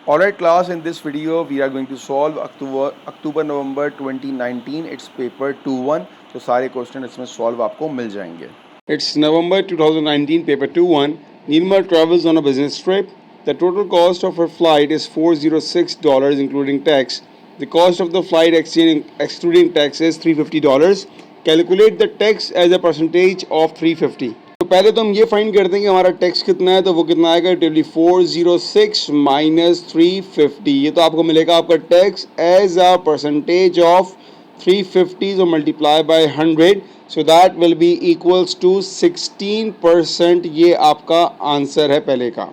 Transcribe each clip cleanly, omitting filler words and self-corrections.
Alright class, in this video we are going to solve October November 2019 it's paper 2-1. तो सारे question इसमें solve आपको मिल जाएंगे. It's November 2019, paper 2-1. Nirmal travels on a business trip. The total cost of her flight is $406 including tax. The cost of the flight excluding tax is $350. Calculate the tax as a percentage of 350. तो पहले तो हम ये find करते हैं कि हमारा tax कितना है. तो वो कितना आएगा, टेबली 406 माइनस 350. ये तो आपको मिलेगा आपका tax as a percentage of 350 so multiply by 100 so that will be equals to 16%. ये आपका आंसर है पहले का.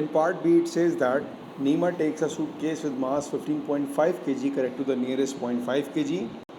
In part B it says that Nima takes a suitcase with mass 15.5 kg correct to the nearest 0.5 kg.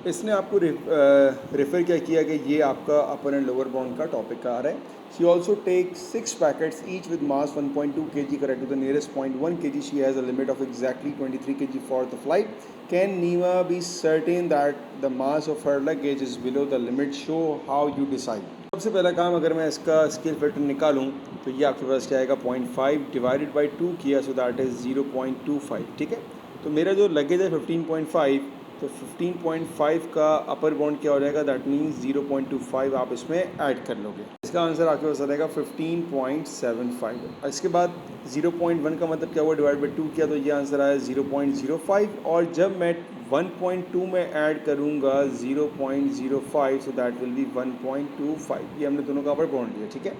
इसने आपको refer क्या किया कि ये आपका अपर एंड लोअर बाउंड का टॉपिक आ रहा है. She also take 6 packets each with mass 1.2 kg correct to the nearest 0.1 kg. She has a limit of exactly 23 kg for the flight. Can Nima be certain that the mass of her luggage is below the limit. Show how you decide. सबसे पहला काम, अगर मैं इसका scale factor निकालूं तो ये आपके पास क्या आएगा, 0.5 डिवाइडेड बाई 2 किया सो दैट इज़ 0.25. ठीक है, तो मेरा जो लगेज है 15.5, तो 15.5 का अपर बाउंड क्या हो जाएगा, दैट मीन्स 0.25 आप इसमें ऐड कर लोगे. इसका आंसर आपके पास आ जाएगा 15.75. इसके बाद 0.1 का मतलब क्या हुआ, डिवाइड बाई 2 किया तो ये आंसर आया 0.05. और जब मैं 1.2 में ऐड करूँगा 0.05 सो दैट विल बी 1.25. ये हमने दोनों का अपर बाउंड लिया. ठीक है,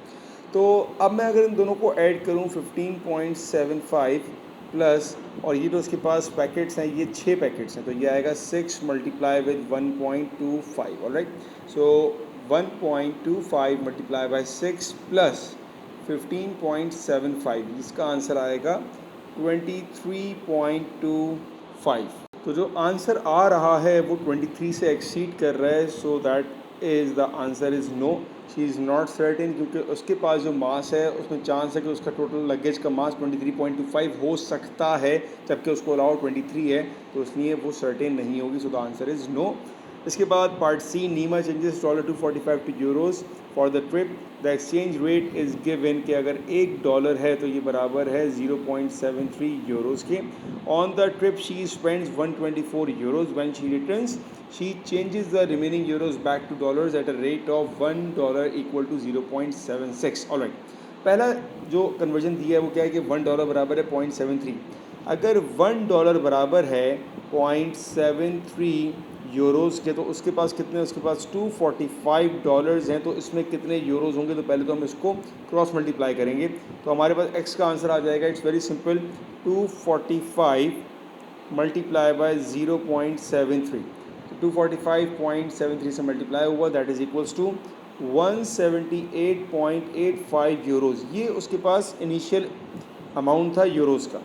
तो अब मैं अगर इन दोनों को ऐड करूँ 15.75 प्लस, और ये तो उसके पास पैकेट्स हैं, ये 6 पैकेट्स हैं, तो ये आएगा 6 multiply with 1.25. Alright, so 1.25 multiply by 6 plus 15.75, इसका आंसर आएगा 23.25. तो जो आंसर आ रहा है वो 23 से एक्सीड कर रहा है, so that is the answer is no. She is not certain, क्योंकि उसके पास जो मास है उसमें चांस है कि उसका टोटल लगेज का मास 23.25 हो सकता है, जबकि उसको अलाउ 23 है, तो इसलिए वो सर्टेन नहीं होगी. So the answer is no. इसके बाद part C, Nima changes $245 to euros for the trip. The exchange rate is given कि अगर $1 है तो ये बराबर है 0.73 यूरोज़ के. On the trip she spends 124 euros. When she returns she changes the remaining euros back to dollars at a rate of $1 equal to 0.76. Alright, पहला जो कन्वर्जन दिया है वो क्या है कि $1 बराबर है 0.73. अगर $1 बराबर है 0.73 यूरोज़ के, तो उसके पास कितने, उसके पास $245 हैं. तो इसमें कितने यूरोज़ होंगे, तो पहले तो हम इसको क्रॉस मल्टीप्लाई करेंगे. तो हमारे पास x का आंसर आ जाएगा, it's very simple, 245 multiply by 0.73. 245.73 से मल्टीप्लाई हुआ, that is equals to 178.85 euros. ये उसके पास इनिशियल अमाउंट था यूरोज़ का.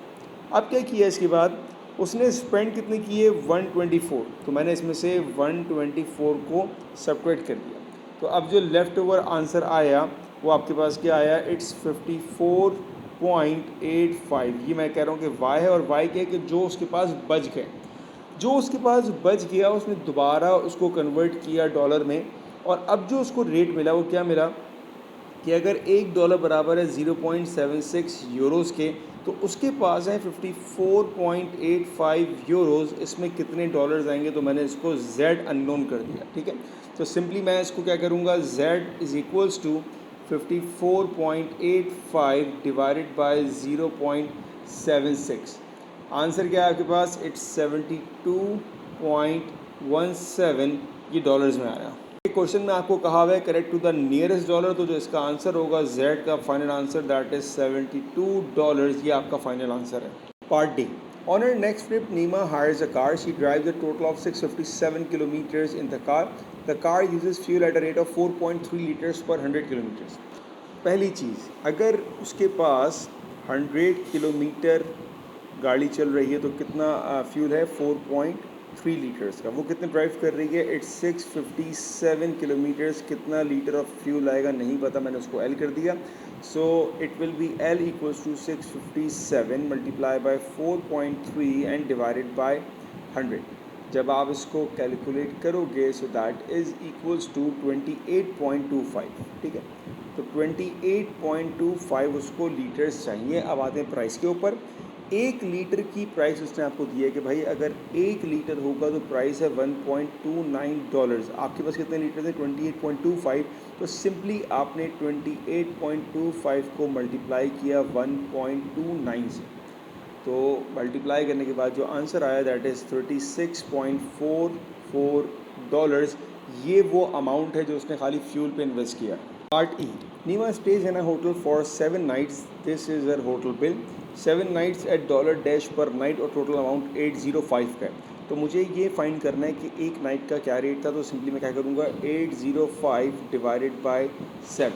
अब क्या किया, इसके बाद उसने स्पेंड कितने किए, 124. तो मैंने इसमें से 124 को सब्ट्रैक्ट कर दिया. तो अब जो लेफ़्ट ओवर आंसर आया वो आपके पास क्या आया, इट्स 54.85. ये मैं कह रहा हूँ कि y है, और y क्या है कि जो उसके पास बच गए, जो उसके पास बच गया उसने दोबारा उसको कन्वर्ट किया डॉलर में. और अब जो उसको रेट मिला वो क्या मिला कि अगर $1 बराबर है 0.76 यूरोज़ के, तो उसके पास है 54.85 यूरोज़. इसमें कितने डॉलर्स आएंगे, तो मैंने इसको z अननोन कर दिया. ठीक है, तो सिंपली मैं इसको क्या करूँगा, z is equals to 54.85 divided by 0.76. Answer क्या है आपके पास, इट्स 72.17. ये डॉलर्स में आया. एक क्वेश्चन में आपको कहा हुआ है correct to the nearest dollar, तो जो इसका आंसर होगा z का फाइनल आंसर दैट इज़ $72. ये आपका फाइनल आंसर है. Part D, on her next trip Nima hires a car. She drives a total of 657 kilometres in the car. The car uses fuel at a rate of 4.3 litres per 100 kilometres. पहली चीज़, अगर उसके पास 100 kilometre गाड़ी चल रही है तो कितना fuel है, 4.3 लीटर्स का. वो कितने ड्राइव कर रही है, इट्स 657 किलोमीटर्स. कितना लीटर ऑफ फ्यूल आएगा नहीं पता, मैंने उसको L कर दिया. So it will be L equals to 657 multiply by 4.3 and divided by 100. जब आप इसको कैलकुलेट करोगे so that is equals to 28.25. ठीक है, तो 28.25 उसको लीटर्स चाहिए. अब आते हैं प्राइस के ऊपर. 1 लीटर की प्राइस उसने आपको दी है कि भाई अगर 1 लीटर होगा तो प्राइस है $1.29। आपके पास कितने लीटर थे? 28.25। तो सिंपली आपने 28.25 को मल्टीप्लाई किया 1.29 से, तो मल्टीप्लाई करने के बाद जो आंसर आया दैट इज़ $36.44। ये वो अमाउंट है जो उसने खाली फ्यूल पे इन्वेस्ट किया। Part E, Nima stays in a hotel for 7 nights, this is her hotel bill, 7 nights at $dash per night और टोटल अमाउंट 805 का है। तो मुझे ये फाइंड करना है कि एक नाइट का क्या रेट था, तो सिंपली मैं क्या करूँगा 805 divided by 7,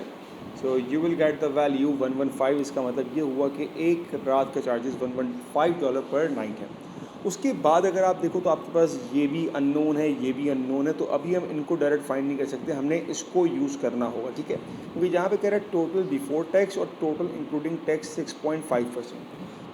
so you will get the value 115। इसका मतलब ये हुआ कि एक रात का चार्जेस $115 पर नाइट है। उसके बाद अगर आप देखो तो आपके पास ये भी अननोन है, ये भी अननोन है, तो अभी हम इनको डायरेक्ट फाइंड नहीं कर सकते, हमने इसको यूज़ करना होगा, ठीक है। क्योंकि जहाँ पे कह रहा है टोटल बिफोर टैक्स और टोटल इंक्लूडिंग टैक्स 6.5%।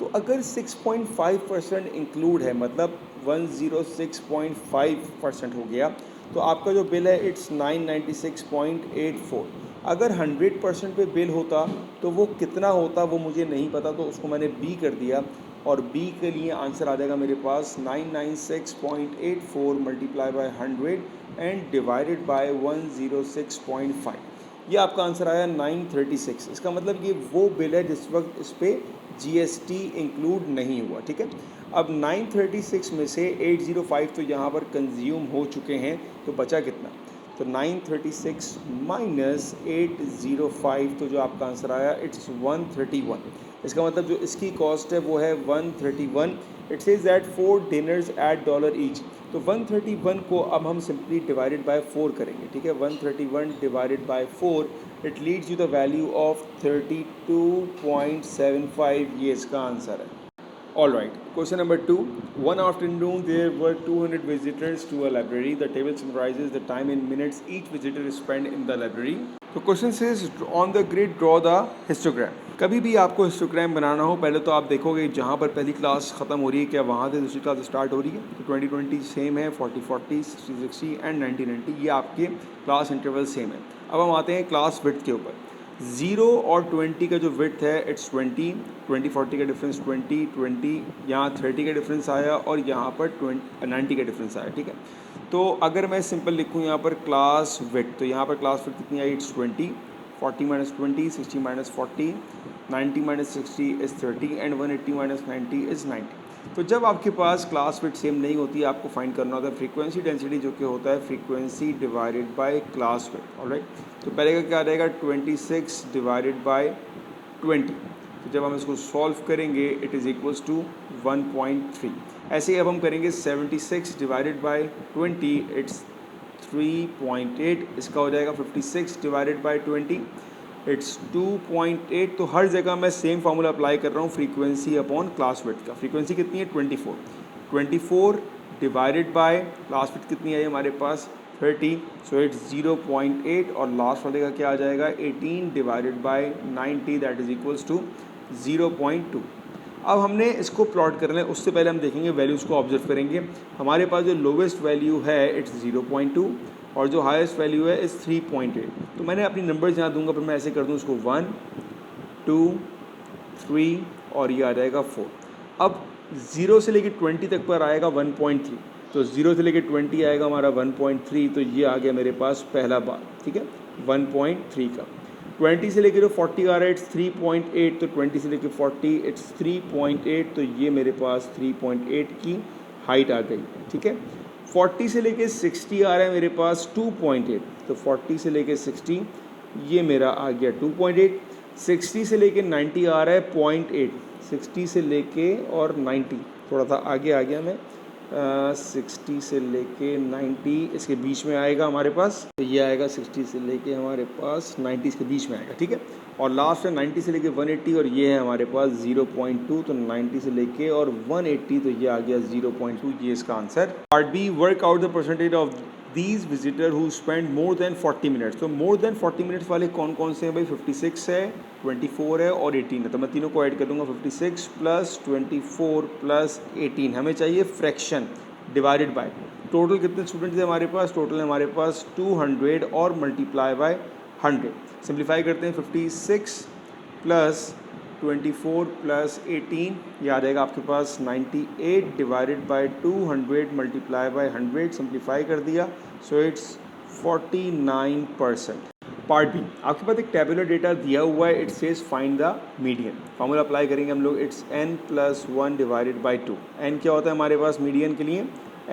तो अगर 6.5% इंक्लूड है मतलब 106.5% हो गया, तो आपका जो बिल है इट्स 996.84। अगर 100% पे बिल होता तो वो कितना होता वो मुझे नहीं पता, तो उसको मैंने बी कर दिया और बी के लिए आंसर आ जाएगा मेरे पास 996.84 multiply by 100 and divided bye 106.5। ये आपका आंसर आया 936। इसका मतलब ये वो बिल है जिस वक्त इस पर जीएसटी इंक्लूड नहीं हुआ, ठीक है। अब 936 में से 805 तो यहाँ पर कंज्यूम हो चुके हैं, तो बचा कितना? तो 936 माइनस 805, तो जो आपका आंसर आया इट्स 131। इसका मतलब जो इसकी कॉस्ट है वो है 131। It says that 4 dinners at $1 each. तो 131 को अब हम सिंपली डिवाइडेड बाय 4 करेंगे, ठीक है। 131 divided by 4, it leads you the value of 32.75। ये इसका आंसर है। All right. Question number 2. One afternoon, there were 200 visitors to a library. The table summarizes the time in minutes each visitor spent in the library. तो question says on the grid draw the histogram. कभी भी आपको histogram बनाना हो, पहले तो आप देखोगे जहाँ पर पहली क्लास ख़त्म हो रही है क्या वहाँ से दूसरी क्लास स्टार्ट हो रही है। तो 2020 सेम है, 40-40, 60-60 एंड 90-90, ये आपके क्लास इंटरवल सेम है। अब हम आते हैं क्लास विड्थ के ऊपर। 0 और 20 का जो विड्थ है इट्स 20, 20-40 का डिफरेंस 20, यहाँ 30 का डिफरेंस आया और यहाँ पर 90 का डिफरेंस आया, ठीक है। तो अगर मैं सिंपल लिखूँ यहाँ पर क्लास विड्थ, तो यहाँ पर क्लास विड्थ कितनी आई? It's 20, 40 minus 20, 60 minus 40, 90 minus 60 is 30 and 180 minus 90 is 90। तो जब आपके पास क्लास विड्थ सेम नहीं होती है, आपको फाइंड करना होता है फ्रीक्वेंसी डेंसिटी, जो कि होता है frequency divided by class width. Alright, तो पहले का क्या रहेगा? 26 डिवाइडेड बाय 20। तो जब हम इसको सॉल्व करेंगे इट इज़ इक्वल्स टू 1.3। ऐसे ही अब हम करेंगे 76 डिवाइडेड बाय 20, इट्स 3.8। इसका हो जाएगा 56 डिवाइडेड बाय 20, इट्स 2.8। तो हर जगह मैं सेम फार्मूला अप्लाई कर रहा हूँ फ्रीक्वेंसी अपॉन क्लास विड्थ का। फ्रीक्वेंसी कितनी है? 24 डिवाइडेड बाय क्लास विड्थ कितनी है हमारे पास? 30, सो इट्स 0.8 और लास्ट वाले का क्या आ जाएगा? 18 divided by 90 that is equals to 0.2। अब हमने इसको प्लॉट करना है, उससे पहले हम देखेंगे वैल्यूज़ को ऑब्जर्व करेंगे। हमारे पास जो लोवेस्ट वैल्यू है इट्स 0.2 और जो हाईएस्ट वैल्यू है इस 3.8। तो मैंने अपनी नंबर्स यहाँ दूंगा, फिर मैं ऐसे कर दूँ इसको 1, 2, 3 और ये आ जाएगा 4। अब 0 से लेकर 20 तक पर आएगा 1.3, तो 0 से लेकर 20 आएगा हमारा 1.3, तो ये आ गया मेरे पास पहला बार, ठीक है, 1.3 का। 20 से लेकर 40 आ रहा है इट्स 3.8, तो 20 से लेकर 40 इट्स 3.8, तो ये मेरे पास 3.8 की हाइट आ गई, ठीक है। 40 से लेके 60 आ रहा है मेरे पास 2.8, तो 40 से लेके 60 ये मेरा आ गया 2.8। 60 से लेके 90 आ रहा है 0.8, 60 से लेके और 90 थोड़ा सा आगे आ गया मैं, 60 से लेके 90 इसके बीच में आएगा हमारे पास, तो ये आएगा 60 से लेके हमारे पास 90 इसके बीच में आएगा, ठीक है। और लास्ट है 90 से लेके 180 और ये है हमारे पास 0.2, तो 90 से लेके और 180 तो ये आ गया 0.2, ये इसका आंसर। Part B, work out the percentage of these visitor who spend more than 40 minutes. तो मोर देन 40 मिनट्स वाले कौन कौन से हैं भाई? 56 है, 24 है और 18 है, तो मैं तीनों को ऐड कर दूंगा। 56 प्लस 24 प्लस 18, हमें चाहिए फ्रैक्शन डिवाइडेड बाय टोटल कितने स्टूडेंट्स हैं हमारे पास? टोटल है हमारे पास 200 और मल्टीप्लाई बाय 100। सिंप्लीफाई करते हैं, 56 प्लस 24 प्लस 18 ये आ जाएगा आपके पास 98 divided by 200 multiply bye 100 simplify कर दिया, सो इट्स 49%। पार्ट बी, आपके पास एक टेबुलर डेटा दिया हुआ है, it says find the median. Formula apply करेंगे हम लोग, it's n plus 1 divided by 2। n क्या होता है हमारे पास मीडियन के लिए?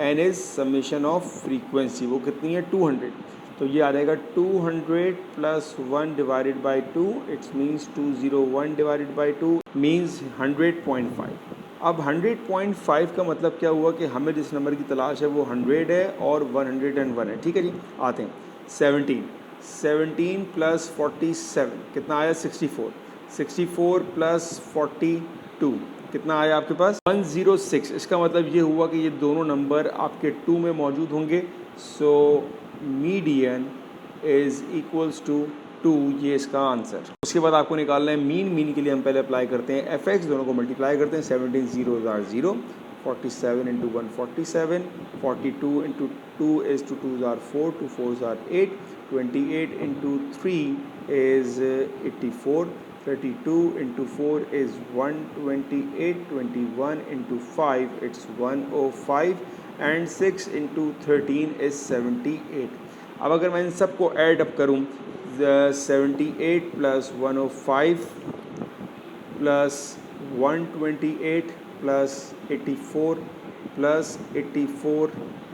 n is summation of frequency, वो कितनी है 200, तो ये आ जाएगा 200 plus 1 divided by 2, it's means 201 divided by 2 means 100.5। अब 100.5 का मतलब क्या हुआ कि हमें जिस नंबर की तलाश है वो 100 है और 101 है। ठीक है जी, आते हैं 17 प्लस 47 कितना आया 64 प्लस 42 कितना आया आपके पास 106। इसका मतलब ये हुआ कि ये दोनों नंबर आपके 2 में मौजूद होंगे, so median is equals to 2, ये इसका आंसर। उसके बाद आपको निकालना है मीन के लिए हम पहले अप्लाई करते हैं एफ दोनों को मल्टीप्लाई करते हैं। 17 0s are 0, 47 into 1 47, 42 into 2 is 2 2s are 4, 2 4s are 8, 28 into 3 is 84, 32 into 4 is 128, 21 into 5 it's 105 and 6 into 13 is 78। अब अगर मैं इन सबको ऐड अप करूँ, 78 plus 105 plus 128 plus 84 plus 84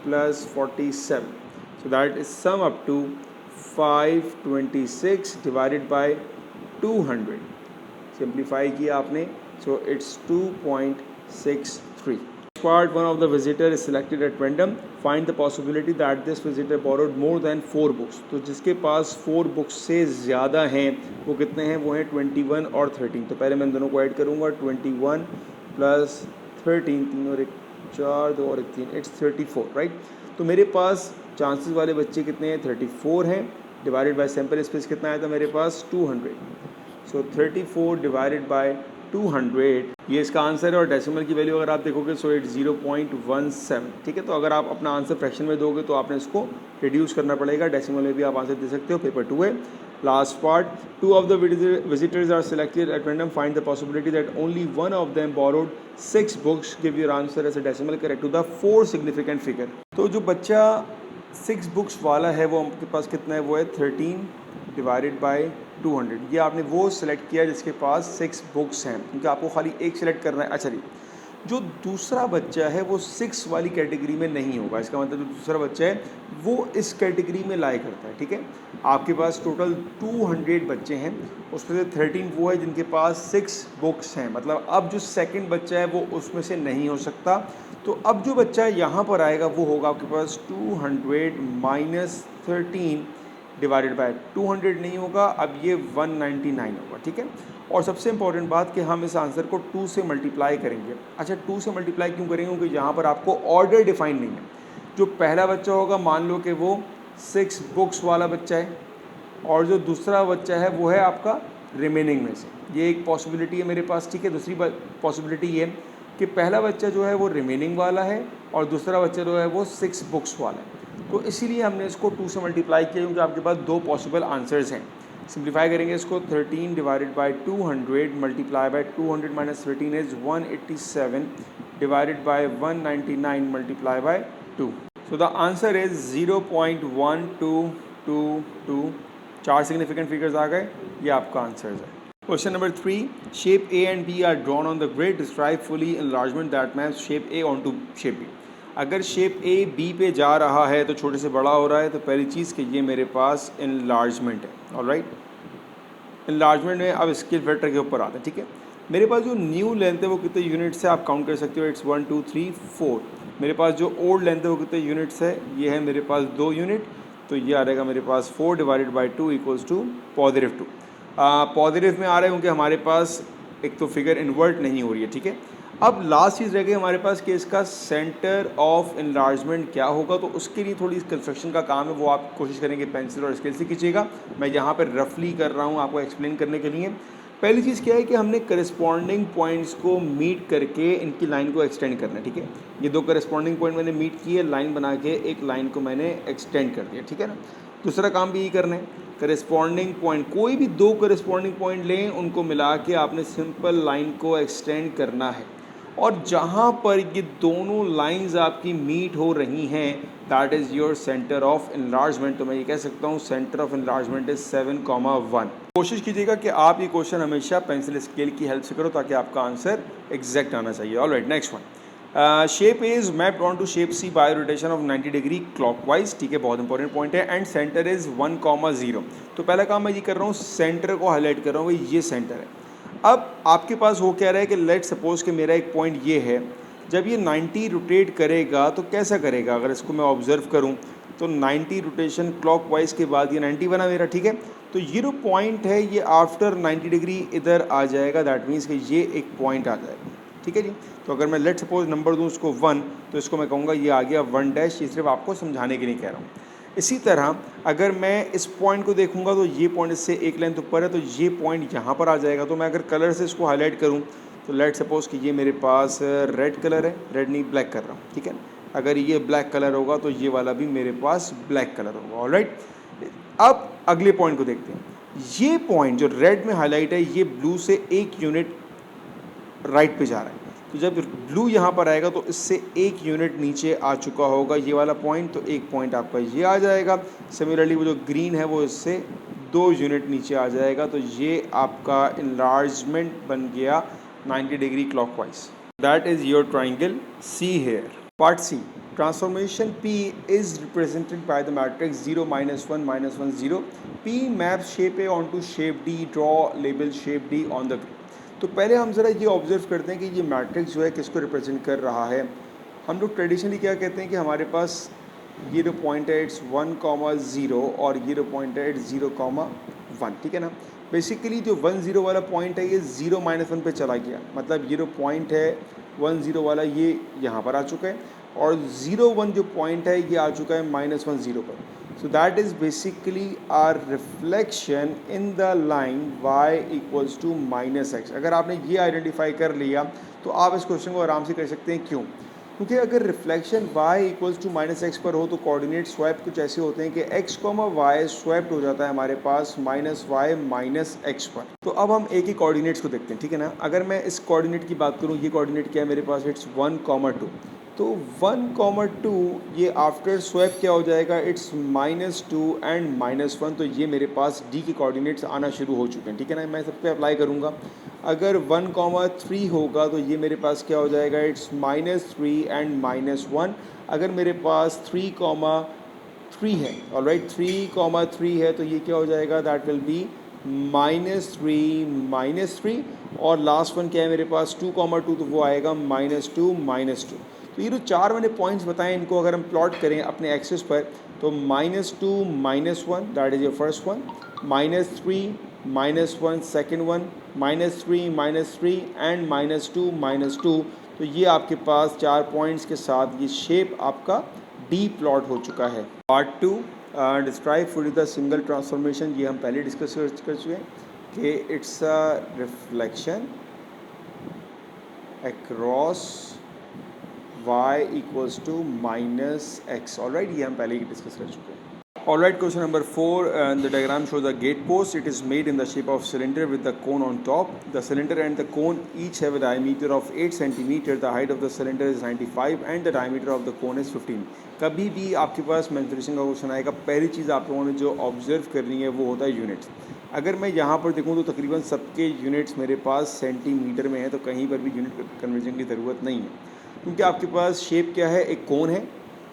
plus 47, so that is sum up to 526 divided by 200। Simplify किया आपने, so it's 2.63। Part 1 of the visitor is selected at random. Find the possibility that this visitor borrowed more than 4 books। तो जिसके पास 4 books से ज़्यादा हैं वो कितने हैं? वो हैं 21 और 13। तो पहले मैं इन दोनों को ऐड करूँगा, 21 प्लस 13, 3 और 1 4, 2 और 1 3, इट्स 34 राइट। तो मेरे पास चांसेस वाले बच्चे कितने हैं? 34 हैं, डिवाइडेड बाय सैम्पल स्पेस कितना आया था मेरे पास? 200। सो 34 डिवाइडेड बाय 200 ये इसका आंसर है, और डेसिमल की वैल्यू अगर आप देखोगे सो इट्स 0.17। ठीक है, तो अगर आप अपना आंसर फ्रैक्शन में दोगे तो आपने इसको रिड्यूस करना पड़ेगा, डेसिमल में भी आप आंसर दे सकते हो। पेपर 2 है, last part. 2 of the visitors are selected at random. Find the possibility that only one of them borrowed 6 books. Give your answer as a decimal correct to the 4 significant figure। तो जो बच्चा 6 books वाला है वो आपके पास कितना है? वो है 13 डिवाइडेड बाय 200। ये आपने वो सिलेक्ट किया जिसके पास 6 बुक्स हैं, क्योंकि आपको खाली एक सिलेक्ट करना है। अच्छा जी, जो दूसरा बच्चा है वो 6 वाली कैटेगरी में नहीं होगा, इसका मतलब जो दूसरा बच्चा है वो इस कैटेगरी में लाई करता है। ठीक है, आपके पास टोटल 200 बच्चे हैं, उसमें से 13 वो है जिनके पास 6 बुक्स हैं, मतलब अब जो सेकंड बच्चा है वो उसमें से नहीं हो सकता। तो अब जो बच्चा यहाँ पर आएगा वो होगा आपके पास 200 माइनस 13 डिवाइडेड बाय 200 नहीं होगा, अब ये 199 होगा। ठीक है, और सबसे इंपॉर्टेंट बात कि हम इस आंसर को 2 से मल्टीप्लाई करेंगे। अच्छा, 2 से मल्टीप्लाई क्यों करेंगे? क्योंकि यहाँ पर आपको ऑर्डर डिफाइन नहीं है। जो पहला बच्चा होगा मान लो कि वो 6 बुक्स वाला बच्चा है, और जो दूसरा बच्चा है वो है आपका रिमेनिंग में से, ये एक पॉसिबिलिटी है मेरे पास। ठीक है, दूसरी पॉसिबिलिटी ये है कि पहला बच्चा जो है वो रिमेनिंग वाला है और दूसरा बच्चा जो है वो 6 बुक्स वाला है। तो इसीलिए हमने इसको 2 से मल्टीप्लाई किया, क्योंकि आपके पास 2 पॉसिबल आंसर्स हैं। सिंप्लीफाई करेंगे इसको, 13 divided by 200 multiply by 200 minus 13 is 187 divided by 199 multiply by 2। So the answer is 0.1222। 4 significant figures आ गए, ये आपका आंसर है। Question number 3, shape A and B are drawn on the grid. Describe fully enlargement that maps shape A onto shape B। अगर shape A B पे जा रहा है तो छोटे से बड़ा हो रहा है, तो पहली चीज़ कि ये मेरे पास इनलार्जमेंट है। ऑलराइट, इनलार्जमेंट में अब स्केल फैक्टर के ऊपर आता है। ठीक है, मेरे पास जो न्यू लेंथ है वो कितने यूनिट्स है आप काउंट कर सकते हो, इट्स 1 2 3 4। मेरे पास जो ओल्ड लेंथ है वो कितने यूनिट्स है? ये है मेरे पास 2 यूनिट, तो ये आ जाएगा मेरे पास 4 divided by 2 equals to +2। Positive में आ रहा है क्योंकि हमारे पास एक तो फिगर इन्वर्ट नहीं हो रही है। ठीक है, अब लास्ट चीज़ रह गई हमारे पास कि इसका सेंटर ऑफ इनलार्जमेंट क्या होगा, तो उसके लिए थोड़ी कंस्ट्रक्शन का काम है, वो आप कोशिश करेंगे पेंसिल और स्केल से कीजिएगा। मैं यहाँ पर रफली कर रहा हूँ आपको एक्सप्लेन करने के लिए। पहली चीज़ क्या है कि हमने करस्पॉन्डिंग पॉइंट्स को मीट करके इनकी लाइन को एक्सटेंड करना है। ठीक है, ये 2 करस्पॉन्डिंग पॉइंट मैंने मीट किए, लाइन बना के एक लाइन को मैंने एक्सटेंड कर दिया। ठीक है ना, दूसरा काम भी यही करना है। करेस्पॉन्डिंग पॉइंट, कोई भी दो करेस्पॉन्डिंग पॉइंट लें, उनको मिला के आपने सिंपल लाइन को एक्सटेंड करना है, और जहाँ पर ये दोनों लाइंस आपकी मीट हो रही हैं that is your centre of enlargement. तो मैं ये कह सकता हूँ सेंटर ऑफ इनलार्जमेंट इज 7,1। कोशिश कीजिएगा कि आप ये क्वेश्चन हमेशा पेंसिल स्केल की हेल्प से करो ताकि आपका आंसर एग्जैक्ट आना चाहिए। Alright, next one, shape is mapped on to shape C by rotation of 90 degree clockwise. ठीक है, बहुत इंपॉर्टेंट पॉइंट है। And centre is 1,0। तो पहला काम मैं ये कर रहा हूँ, सेंटर को हाईलाइट कर रहा हूँ, ये सेंटर है। अब आपके पास हो क्या रहा है कि लेट सपोज कि मेरा एक पॉइंट ये है, जब ये 90 रोटेट करेगा तो कैसा करेगा, अगर इसको मैं ऑब्जर्व करूं तो 90 रोटेशन क्लॉकवाइज के बाद ये 90 बना मेरा। ठीक है, तो ये जो पॉइंट है ये आफ्टर 90 डिग्री इधर आ जाएगा, दैट मीन्स कि ये एक पॉइंट आ जाएगा। ठीक है जी, तो अगर मैं लेट सपोज नंबर दूँ उसको 1, तो इसको मैं कहूँगा ये आ गया 1 ये सिर्फ आपको समझाने के लिए कह रहा हूँ। इसी तरह अगर मैं इस पॉइंट को देखूंगा तो ये पॉइंट इससे एक लेंथ ऊपर है, तो ये पॉइंट यहाँ पर आ जाएगा। तो मैं अगर कलर से इसको हाईलाइट करूँ तो लेट सपोज कि ये मेरे पास रेड कलर है, रेड नहीं ब्लैक कर रहा हूँ। ठीक है, अगर ये ब्लैक कलर होगा तो ये वाला भी मेरे पास ब्लैक कलर होगा। ऑलराइट, अब अगले पॉइंट को देखते हैं। ये पॉइंट जो रेड में हाईलाइट है ये ब्लू से एक यूनिट राइट पे जा रहा है, तो जब ब्लू यहाँ पर आएगा तो इससे एक यूनिट नीचे आ चुका होगा ये वाला पॉइंट, तो एक पॉइंट आपका ये आ जाएगा। सिमिलरली वो जो ग्रीन है वो इससे 2 यूनिट नीचे आ जाएगा, तो ये आपका इनलार्जमेंट बन गया 90 degree clockwise. That is your triangle C here. Part C, transformation P is represented by the matrix 0, -1, -1, 0. P maps shape A onto shape D. Draw label shape D on the grid. तो पहले हम ज़रा ये observe करते हैं कि ये matrix जो है किसको रिप्रेजेंट कर रहा है। हम लोग ट्रेडिशनली क्या कहते हैं कि हमारे पास ये जो पॉइंट है इट्स 1,0 और ये जो पॉइंट है इट्स 0,1। ठीक है ना, बेसिकली जो 10 वाला पॉइंट है ये 0, -1 पे चला गया, मतलब ये जो पॉइंट है 10 वाला ये यहाँ पर आ चुका है, और 0,1 जो पॉइंट है ये आ चुका है -10 पर। So that is basically our reflection in the line y equals to -x। अगर आपने ये आइडेंटिफाई कर लिया तो आप इस क्वेश्चन को आराम से कर सकते हैं। क्यों? क्योंकि अगर reflection y equals to -x पर हो तो कोऑर्डिनेट स्वैप कुछ ऐसे होते हैं कि x, y स्वैप्ड हो जाता है हमारे पास -y -x पर। तो अब हम एक ही कोऑर्डिनेट्स को देखते हैं। ठीक है ना, अगर मैं इस कोऑर्डिनेट की बात करूँ, ये कोऑर्डिनेट क्या है मेरे पास, इट्स 1,2। तो 1,2 ये आफ्टर स्वैप क्या हो जाएगा, इट्स -2 एंड -1। तो ये मेरे पास d के कोऑर्डिनेट्स आना शुरू हो चुके हैं। ठीक है ना, मैं सब पे अप्लाई करूँगा। अगर 1,3 होगा तो ये मेरे पास क्या हो जाएगा, इट्स -3 एंड -1। अगर मेरे पास 3,3 है, ऑलराइट 3,3 है, तो ये क्या हो जाएगा, दैट विल बी -3 -3। और लास्ट वन क्या है मेरे पास 2,2, तो वो आएगा -2 -2। तो ये जो 4 मैंने पॉइंट्स बताए इनको अगर हम प्लॉट करें अपने एक्सिस पर तो -2 -1 that is your first one, -3 -1 second one, -3 and -2 -2। तो ये आपके पास 4 पॉइंट्स के साथ ये शेप आपका डी प्लॉट हो चुका है। Part 2, describe fully the single transformation. ये हम पहले डिस्कस कर चुके हैं कि it's a reflection across y equals to -x। Alright, ये हम पहले ही डिस्कस कर चुके हैं। Alright, question number 4, the diagram shows a gate post. It is made in the shape of cylinder with the cone on top. The cylinder and the cone each have a diameter of 8 centimeter. The height of the cylinder is 95 and the diameter of the cone is 15. कभी भी आपके पास mensuration का question आएगा, पहली चीज़ आप लोगों ने जो ऑब्जर्व करनी है वो होता है यूनिट्स। अगर मैं यहाँ पर देखूँ तो तकरीबन सबके यूनिट्स मेरे पास सेंटीमीटर में है, तो कहीं पर भी यूनिट कन्वर्जन की ज़रूरत नहीं है, क्योंकि आपके पास शेप क्या है, एक कोन है।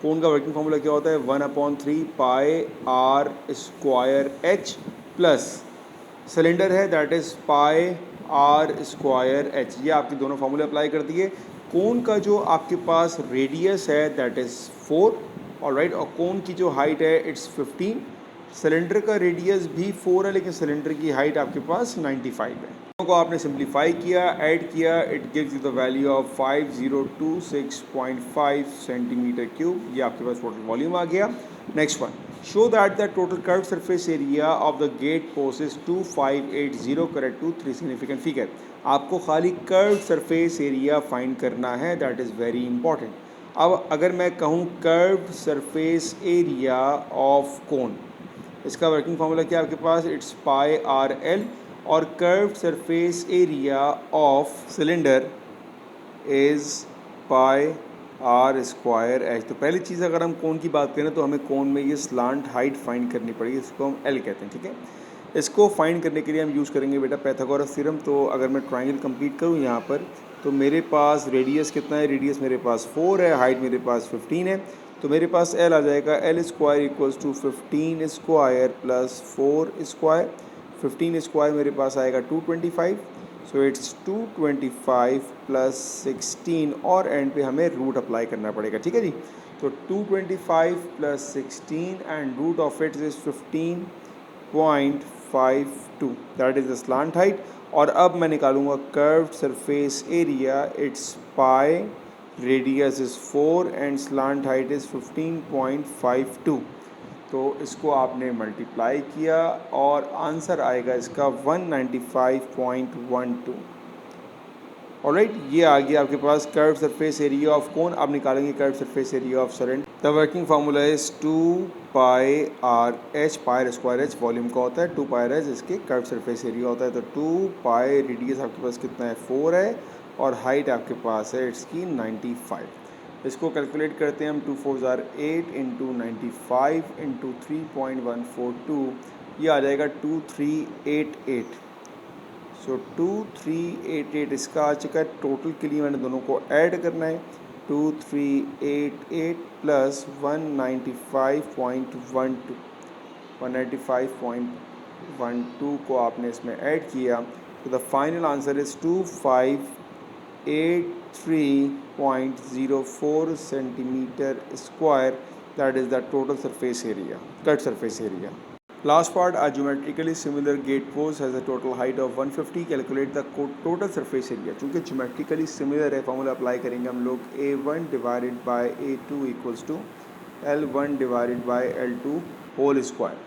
कोन का वर्किंग फार्मूला क्या होता है, 1/3 pi r square h plus cylinder है that is pi r square h. ये आपके दोनों फार्मूले अप्लाई कर दिए। कोन का जो आपके पास रेडियस है दैट इज़ 4, ऑलराइट, और कोन की जो हाइट है इट्स 15। सिलेंडर का रेडियस भी 4 है, लेकिन सिलेंडर की हाइट आपके पास 95 है। को आपने सिंप्लीफाई किया, ऐड किया, it gives you the value of 5026.5 centimetre cube. ये आपके पास टोटल वॉल्यूम आ गया। Next one, show that the total curve surface area of the gate post is 2580 correct to 3 significant figure. आपको खाली कर्व सरफेस एरिया फाइंड करना है, that is very important. अब अगर मैं कहूँ curve surface area of cone, इसका working formula क्या है आपके पास, इट्स पाई आर एल, और curved surface area of cylinder is pi r square h. तो पहली चीज़ अगर हम कोन की बात करें तो हमें कोन में ये स्लांट हाइट फाइंड करनी पड़ेगी, इसको हम एल कहते हैं, ठीक है। इसको फाइंड करने के लिए हम यूज़ करेंगे बेटा पाइथागोरस थ्योरम। तो अगर मैं ट्राइंगल कंप्लीट करूँ यहाँ पर, तो मेरे पास रेडियस कितना है, रेडियस मेरे पास 4 है, हाइट मेरे पास 15 है, तो मेरे पास एल आ जाएगा, l square equals to 15 square plus 4 square. 15 square मेरे पास आएगा 225, सो इट्स 225 प्लस 16, और एंड पे हमें रूट अप्लाई करना पड़ेगा, ठीक है जी। तो 225 plus 16 and root of it is 15.52, that is the slant height. और अब मैं निकालूंगा curved surface area, it's pi, radius is 4 and slant height is 15.52। तो इसको आपने मल्टीप्लाई किया और आंसर आएगा इसका 195.12। ऑलराइट, ये आ गया आपके पास curve surface area of cone. आप निकालेंगे curve surface area of cylinder. The working formula is 2 pi r h, pi square h volume का होता है, 2 पाई एच इसके कर्व सरफेस एरिया होता है। तो 2 पाई, रेडियस आपके पास कितना है 4 है, और हाइट आपके पास है इसकी 95। इसको कैलकुलेट करते हैं हम, 2 4 ज़ार 8 इंटू 95 इंटू 3.142, ये आ जाएगा 2388। सो 2388 इसका आ चुका है। टोटल के लिए मैंने दोनों को ऐड करना है, 2388 प्लस 195.12, 195.12 को आपने इसमें ऐड किया, तो the final answer is 2583.04 centimetre square, that is the total surface area, cut surface area. Last part, a geometrically similar gate post has a total height of 150. Calculate the total surface area. चूँकि geometrically similar है, formula apply करेंगे हम लोग, A1 divided by A2 equals to L1 divided by L2 whole square.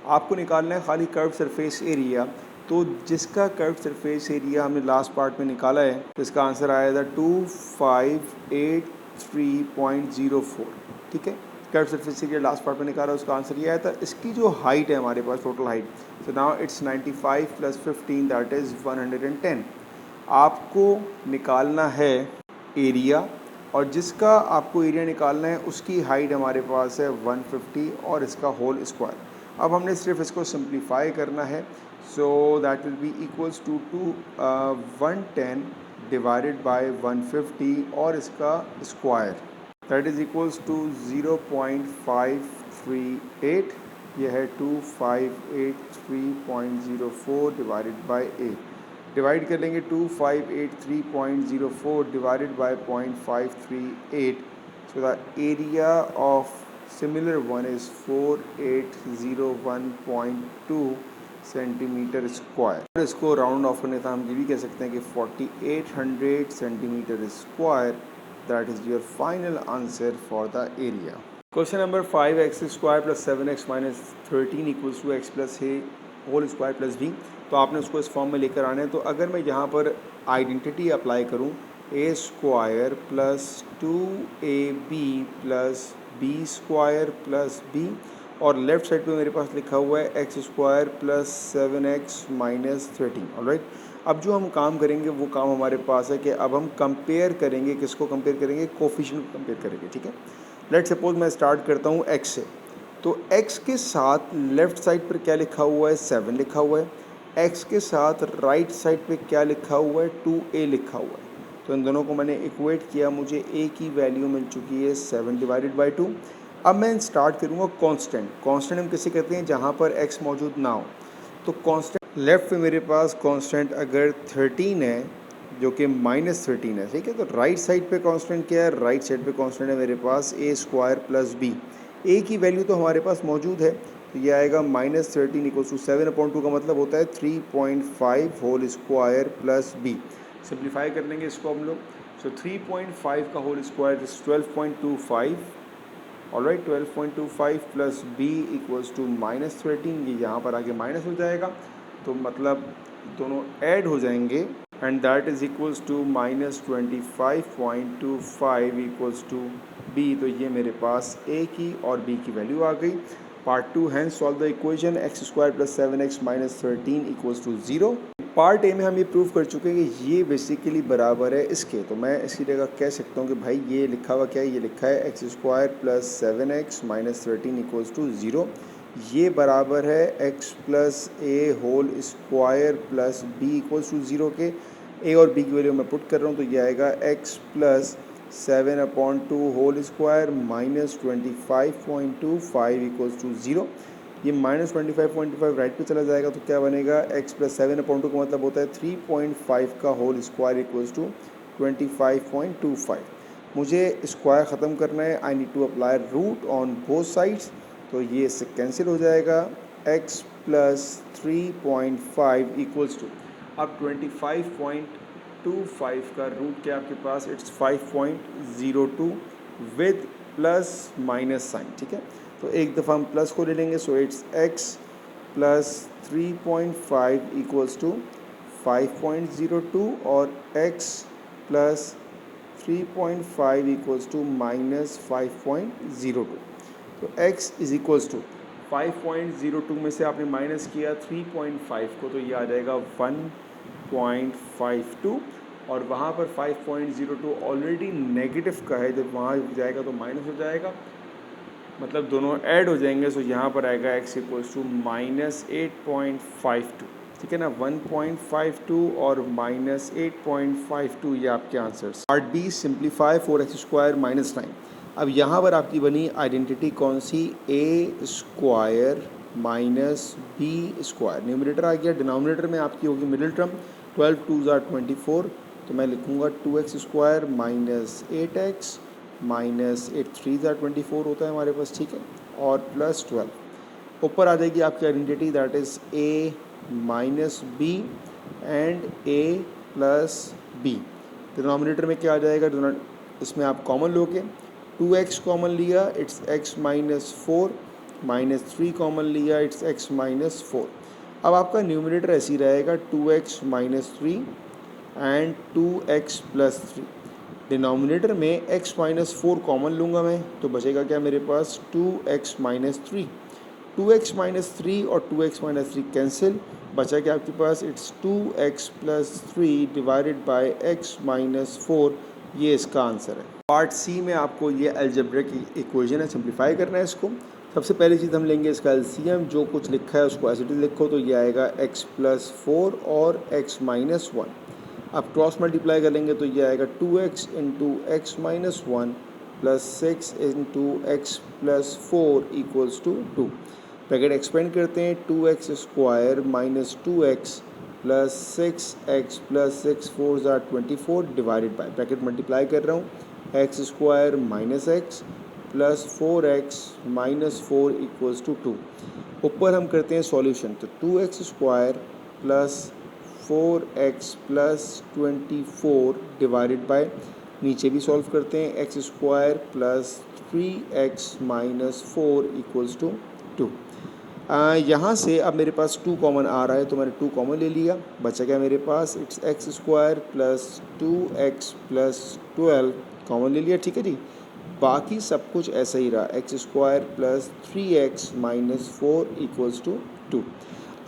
आपको निकालना है खाली curve surface area. तो जिसका कर्व सरफेस एरिया हमने लास्ट पार्ट में निकाला है, तो इसका आंसर आया था 2583.04, ठीक है। Curve surface area last part में निकाला, उसका आंसर ये आया था। इसकी जो हाइट है हमारे पास, total height, so now it's 95 plus 15, that is 110। आपको निकालना है एरिया, और जिसका आपको एरिया निकालना है उसकी हाइट हमारे पास है 150, और इसका होल स्क्वायर। अब हमने सिर्फ इसको सिंप्लीफाई करना है, so that will be equals to 110 divided by 150 और इसका square, that is equals to 0.538। यह है 2583.04 डिवाइडेड बाय ए। डिवाइड कर लेंगे 2583.04 divided by 0.538, so the area of similar one is 4801.2 centimetre square. इसको राउंड ऑफ करने था हम ये भी कह सकते हैं कि 4800 centimetre square, that is your final answer for the area. Question number 5, x square plus 7x minus 13 equals to x plus a whole square plus b. तो आपने उसको इस फॉर्म में लेकर आना है। तो अगर मैं यहाँ पर आइडेंटिटी अप्लाई करूँ, a square plus 2ab plus b square plus b, और लेफ्ट साइड पे मेरे पास लिखा हुआ है x square plus 7x minus 13। Alright, अब जो हम काम करेंगे वो काम हमारे पास है कि अब हम कंपेयर करेंगे, किसको कंपेयर करेंगे, कोफिशिएंट को कंपेयर करेंगे, ठीक है। लेट सपोज मैं स्टार्ट करता हूँ x से। तो x के साथ लेफ़्ट साइड पर क्या लिखा हुआ है, 7 लिखा हुआ है। x के साथ राइट साइड पे क्या लिखा हुआ है, 2a लिखा हुआ है। तो इन दोनों को मैंने इक्वेट किया, मुझे a की वैल्यू मिल चुकी है 7 डिवाइडेड बाई 2। अब मैं स्टार्ट करूँगा कांस्टेंट। कांस्टेंट हम किसे कहते हैं, जहाँ पर x मौजूद ना हो। तो कांस्टेंट लेफ़्ट पे मेरे पास कांस्टेंट अगर 13 है, जो कि माइनस 13 है, ठीक है। तो राइट साइड पे कांस्टेंट क्या है, राइट साइड पे कांस्टेंट है मेरे पास ए स्क्वायर प्लस बी। ए की वैल्यू तो हमारे पास मौजूद है, तो ये आएगा माइनस 13 इक्वल्स टू 7/2 का मतलब होता है 3.5 whole square plus b. Simplify कर लेंगे इसको हम लोग। सो 3.5 का whole square is 12.25। Alright, 12.25 plus b equals to minus 13। ये यहाँ पर आके माइनस हो जाएगा, तो मतलब दोनों ऐड हो जाएंगे, and that is equals to minus 25.25 equals to b. तो ये मेरे पास ए की और बी की वैल्यू आ गई। Part 2 hence solve the equation x square plus 7x minus 13 equals to 0। Part A में हम ये प्रूव कर चुके हैं कि ये बेसिकली बराबर है इसके, तो मैं इसकी जगह कह सकता हूँ कि भाई ये लिखा हुआ क्या है, ये लिखा है x square plus 7x minus 13 equals to 0। ये बराबर है x plus a whole square plus b equals to 0 के। ए और बी की वैल्यू मैं पुट कर रहा हूँ, तो ये आएगा x plus 7/2 whole square minus 25.25 equals to 0। ये माइनस 25.25 राइट पे चला जाएगा तो क्या बनेगा, एक्स प्लस 7/2 का मतलब होता है 3.5 का होल स्क्वायर इक्वल्स टू 25.25। मुझे स्क्वायर ख़त्म करना है, I need to apply root on both sides, तो ये इससे कैंसिल हो जाएगा। एक्स प्लस 3.5 इक्वल्स टू, अब 25.25 का रूट क्या आपके पास, it's 5.02 with plus minus sign, ठीक है। तो एक दफ़ा हम प्लस को ले लेंगे, so it's x plus 3.5 equals to 5.02 और x plus 3.5 equals to minus 5.02। तो x इज इक्वल्स टू 5.02 में से आपने माइनस किया 3.5 को, तो ये आ जाएगा 1.52 और वहाँ पर 5.02 ऑलरेडी नेगेटिव का है, जब वहाँ जाएगा तो माइनस हो जाएगा, मतलब दोनों ऐड हो जाएंगे। सो यहाँ पर आएगा x इक्वल्स टू माइनस 8.52, ठीक है ना। 1.52 और माइनस 8.52 ये आपके answers. Part b simplify 4x square minus 9। अब यहाँ पर आपकी बनी आइडेंटिटी कौन सी, a square minus b square. Numerator आ गया, डिनोमिनेटर में आपकी होगी मिडिल टर्म 12 2 ज़ा 24, तो मैं लिखूँगा 2x square minus 8x minus 8 3 ज़ा 24 होता है हमारे पास, ठीक है, और प्लस 12। ऊपर आ जाएगी आपकी identity that is a minus b and a plus b. Denominator में क्या आ जाएगा, इसमें आप कॉमन लोगे, 2x कॉमन लिया it's x minus 4, minus 3 common लिया इट्स x माइनस 4। अब आपका न्यूमरेटर ऐसी रहेगा 2x minus 3 and 2x plus 3। Denominator में x माइनस 4 कॉमन लूँगा मैं, तो बचेगा क्या मेरे पास 2x माइनस 3। 2x माइनस 3 और 2x माइनस 3 कैंसिल, बचा क्या आपके पास, it's 2x plus 3 divided by x minus 4। ये इसका आंसर है। पार्ट सी में आपको ये अलजेब्रिक इक्वेशन है, सिंप्लीफाई करना है इसको। सबसे पहली चीज़ हम लेंगे इसका एलसीएम, जो कुछ लिखा है उसको एज इट इज़ लिखो, तो ये आएगा x प्लस 4 और x माइनस 1। अब क्रॉस मल्टीप्लाई करेंगे तो ये आएगा 2x into x minus 1 plus 6 into x plus 4 equals to 2। Bracket expand करते हैं, 2x square minus 2x plus 6x plus 6 4 ज़ा 24 डिवाइडेड बाय, ब्रैकेट मल्टीप्लाई कर रहा हूँ, x square minus x plus 4x minus 4 equals to 2। ऊपर हम करते हैं सॉल्यूशन, तो 2x square plus 4x plus 24 divided by, नीचे भी सॉल्व करते हैं, x square plus 3x minus 4 equals to 2। यहाँ से अब मेरे पास 2 कॉमन आ रहा है, तो मैंने 2 कॉमन ले लिया, बचा क्या मेरे पास, it's x square plus 2x plus 12 common ले लिया, ठीक है जी। बाकी सब कुछ ऐसा ही रहा, x square plus 3x minus 4 equals to 2।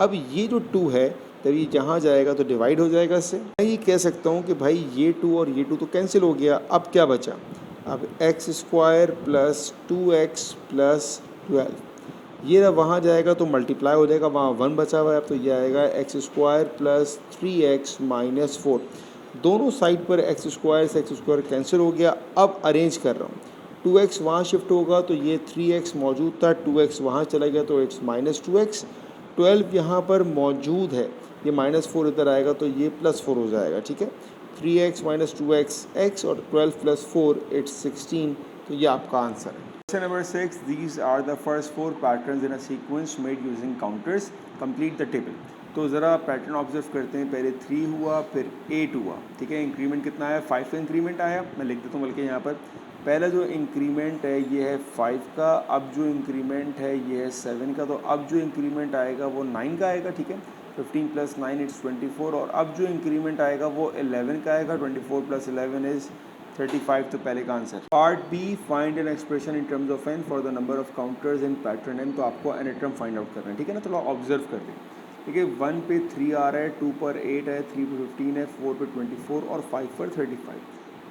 अब ये जो 2 है, तब ये जहाँ जाएगा तो डिवाइड हो जाएगा इससे। मैं ये कह सकता हूँ कि भाई ये 2 और ये 2 तो कैंसिल हो गया, अब क्या बचा, अब x square plus 2x plus 12, ये वहाँ जाएगा तो मल्टीप्लाई हो जाएगा, वहाँ 1 बचा हुआ है, अब तो ये आएगा x square plus 3x minus 4। दोनों साइड पर एक्स स्क्वायर से एक्स स्क्वायर कैंसिल हो गया। अब अरेंज कर रहा हूँ, 2x वहाँ शिफ्ट होगा तो ये 3x मौजूद था, 2x वहाँ चला गया तो इट्स माइनस 2x, 12 यहाँ पर मौजूद है, ये माइनस 4 इधर आएगा तो ये प्लस 4 हो जाएगा, ठीक है। 3x माइनस 2x x और 12 प्लस 4 इट्स 16, तो ये आपका आंसर है। Question number 6. These are the first 4 patterns in a sequence made using counters. Complete the table. तो ज़रा पैटर्न ऑब्जर्व करते हैं, पहले 3 हुआ फिर 8 हुआ, ठीक है। इंक्रीमेंट कितना आया, 5 का इंक्रीमेंट आया, मैं लिख देता हूँ बल्कि यहाँ पर, पहला जो इंक्रीमेंट है ये है 5 का, अब जो इंक्रीमेंट है ये है 7 का, तो अब जो इंक्रीमेंट आएगा वो 9 का आएगा, ठीक है। 15 प्लस 9 इट्स 24, और अब जो इंक्रीमेंट आएगा वो 11 का आएगा, 24 प्लस 11 इज़ 35 तो पहले का answer. Part b, find an expression in terms of n for the number of counters in pattern n. तो आपको एन टर्म फाइंड आउट करना है, ठीक है ना। थोड़ा ऑब्जर्व कर दें। ठीक है, 1 पे 3 आ रहा है, 2 पर 8 है, 3 पे 15 है, 4 पे 24 और 5 पर 35।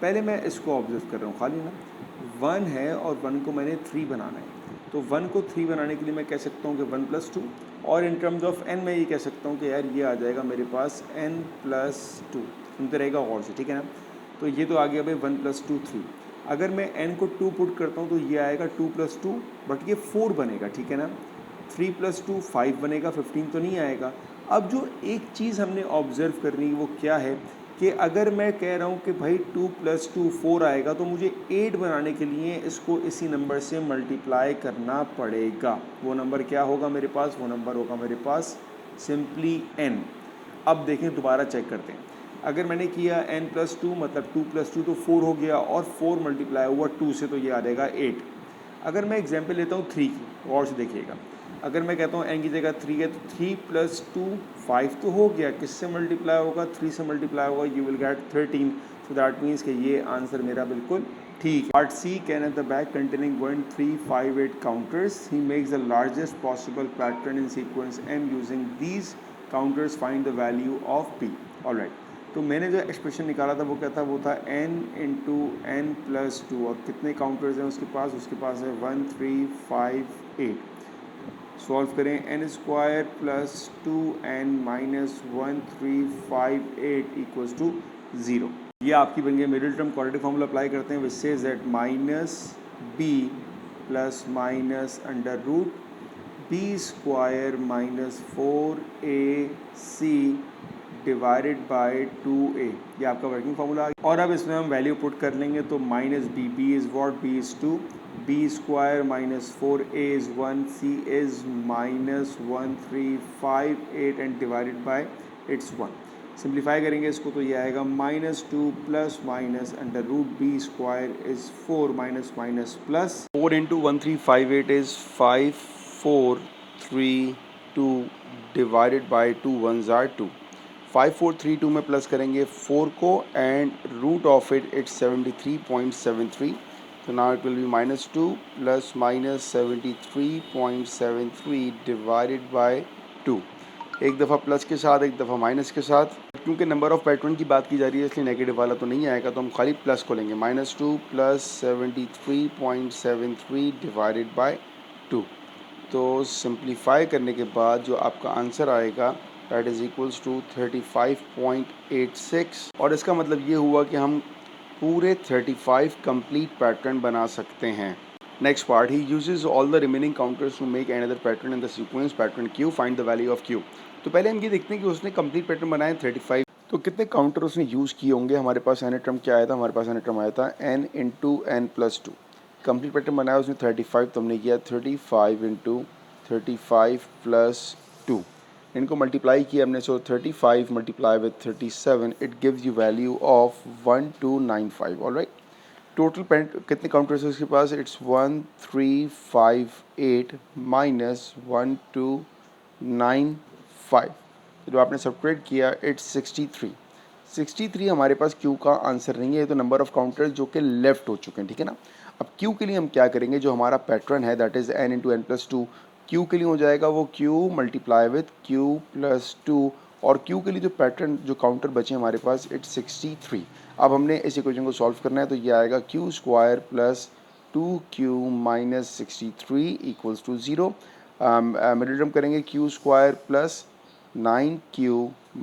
पहले मैं इसको ऑब्जर्व कर रहा हूँ खाली ना। 1 है और 1 को मैंने 3 बनाना है, तो 1 को 3 बनाने के लिए मैं कह सकता हूँ कि 1 + 2, और इन टर्म्स ऑफ n मैं ये कह सकता हूँ कि यार ये आ जाएगा मेरे पास n + 2। सुनते रहेगा गौर से, ठीक है ना। तो ये तो आ गया भाई 1 + 2 3। अगर मैं n को 2 पुट करता हूँ तो ये आएगा 2 + 2, बट ये 4 बनेगा, ठीक है ना। 3 + 2 5 बनेगा, 15 तो नहीं आएगा। अब जो एक चीज़ हमने ऑब्ज़र्व करनी है वो क्या है कि अगर मैं कह रहा हूँ कि भाई 2 + 2 4 आएगा, तो मुझे 8 बनाने के लिए इसको इसी नंबर से मल्टीप्लाई करना पड़ेगा। वो नंबर क्या होगा मेरे पास? वो नंबर होगा मेरे पास सिंपली n। अब देखें, दोबारा चेक करते हैं। अगर मैंने किया n + 2 मतलब 2 + 2 तो 4 हो गया, और 4 मल्टीप्लाई हुआ 2 से तो ये आ जाएगा 8। अगर मैं एग्जाम्पल लेता हूँ 3 की, गौर से देखिएगा। अगर मैं कहता हूँ n की जगह 3 है, तो 3 + 2 5 तो हो गया, किससे मल्टीप्लाई होगा? 3 से मल्टीप्लाई होगा, you will get 13। So that means कि ये आंसर मेरा बिल्कुल ठीक है। Part c, Ken at the back containing 1 3 5 8 counters, he makes the largest possible pattern in sequence m using these counters, find the value of p। Alright, तो मैंने जो expression निकाला था वो क्या था? वो था n × n + 2, और कितने काउंटर्स हैं उसके पास? उसके पास है 1 3 5 8। सॉल्व करें, n² + 2n - 1 3 5 8 = 0। ये आपकी बन गई middle term. Quadratic formula apply करते हैं, which says that -b ± √b² - 4ac divided by 2a। ये आपका वर्किंग फार्मूला आ गया। और अब इसमें हम वैल्यू पुट कर लेंगे, तो -b, b is what? b is 2, b² - 4a is 1, c is -1 3 5 8 and divided bye it's 1। Simplify करेंगे इसको तो ये आएगा -2 ± √b² is 4 plus 4 × 1358 is 5 4 3 2 divided by 2 1s are 2। 5 4 3 2 में प्लस करेंगे 4 को, and root of it it's 73.73। तो now it will be -2 ± 73.73 divided by 2। एक दफ़ा प्लस के साथ, एक दफ़ा माइनस के साथ। क्योंकि नंबर ऑफ़ पैटर्न की बात की जा रही है इसलिए नेगेटिव वाला तो नहीं आएगा, तो हम खाली प्लस को लेंगे। -2 + 73.73 डिवाइडेड बाय 2। तो सिंप्लीफाई करने के बाद जो आपका आंसर आएगा दैट इज़ इक्वल्स टू 35.86। और इसका मतलब ये हुआ कि हम पूरे 35 कंप्लीट पैटर्न बना सकते हैं। Next part, he uses all the remaining counters to make another pattern in the sequence pattern Q, find the value of Q। तो पहले हम ये देखते हैं कि उसने कंप्लीट पैटर्न बनाए 35, तो कितने काउंटर उसने यूज़ किए होंगे। हमारे पास एन टर्म क्या आया था? हमारे पास एन टर्म आया था n × n + 2। कंप्लीट पैटर्न बनाया उसने 35, तो हमने किया 35 × 35 + 2। इनको मल्टीप्लाई किया हमने, सो 35 multiply with 37 it gives you value of 1295। Alright, total कितने काउंटर्स है उसके पास? इट्स 1 3 5 8 -1295। जो आपने सब्ट्रैक्ट किया इट्स 63। 63 हमारे पास Q का आंसर नहीं है, तो नंबर ऑफ काउंटर्स जो कि लेफ्ट हो चुके हैं, ठीक है ना। अब Q के लिए हम क्या करेंगे? जो हमारा पैटर्न है that is n × n + 2, Q के लिए हो जाएगा वो Q मल्टीप्लाई विथ Q + 2, और Q के लिए जो पैटर्न जो काउंटर बचे हमारे पास इट्स 63। अब हमने इस इक्वेशन को सॉल्व करना है, तो ये आएगा Q² + 2Q - 63 = 0। मिडिल टर्म करेंगे, Q² + 9Q -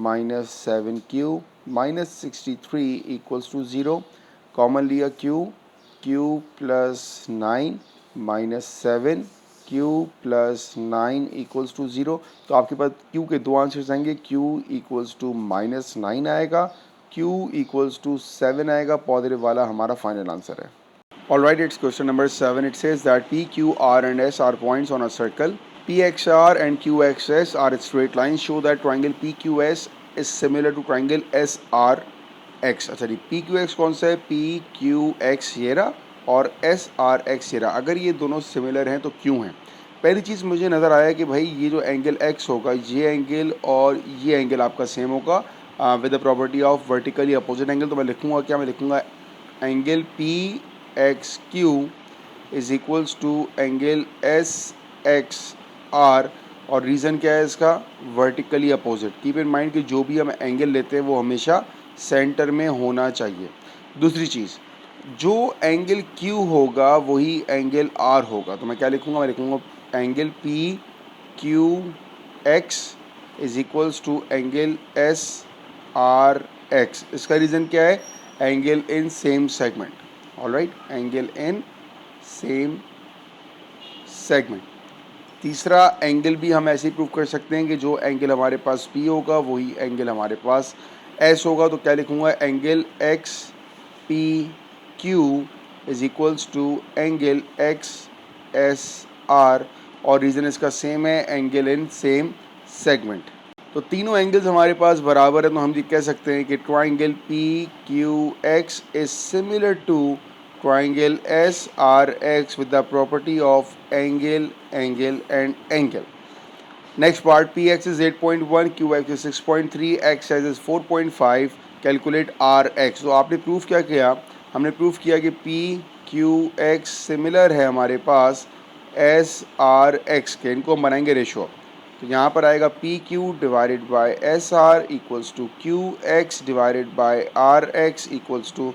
7Q - 63 = 0। कॉमन लिया Q, Q + 9 - 7, Q + 9 = 0। तो आपके पास Q के दो आंसर्स आएंगे, Q = -9 आएगा, Q = 7 आएगा। पॉजिटिव वाला हमारा फाइनल आंसर है। Alright, it's question number 7. It says that P, Q, R and S are points on a circle. PXR and QXS are straight lines. Show that triangle PQS is similar to triangle SRX. अच्छा जी, PQX कौन सा है? PQX ये रहा और SRX ये रहा। अगर ये दोनों सिमिलर हैं तो क्यों हैं? पहली चीज़ मुझे नज़र आया कि भाई ये जो एंगल X होगा, ये एंगल और ये एंगल आपका सेम होगा with the property of vertically opposite angle. तो मैं लिखूँगा क्या? मैं लिखूँगा angle p x q is equals to angle s x r, और रीज़न क्या है इसका, vertically opposite. Keep in mind कि जो भी हम एंगल लेते हैं वो हमेशा सेंटर में होना चाहिए। दूसरी चीज़, जो एंगल Q होगा वही एंगल R होगा, तो मैं क्या लिखूँगा, मैं लिखूँगा angle p q x is equals to angle s r x. इसका रीज़न क्या है, angle in same segment. Alright, angle in same segment. तीसरा एंगल भी हम ऐसे ही प्रूव कर सकते हैं कि जो एंगल हमारे पास P होगा वही एंगल हमारे पास S होगा, तो क्या लिखूँगा, angle x p q is equals to angle x s r, और रीज़न इसका सेम है, एंगल इन सेम सेगमेंट। तो तीनों एंगल्स हमारे पास बराबर है, तो हम ये कह सकते हैं कि triangle p q x is similar to triangle SRX with the property of angle, angle and angle. Next part, PX is 8.1, QX is 6.3, XS is 4.5. Calculate RX. तो आपने प्रूफ क्या किया, हमने प्रूफ किया कि PQX सिमिलर है हमारे पास SRX के, इनको हम बनाएंगे रेशो। तो यहाँ पर आएगा PQ divided by SR equals to QX divided by RX equals to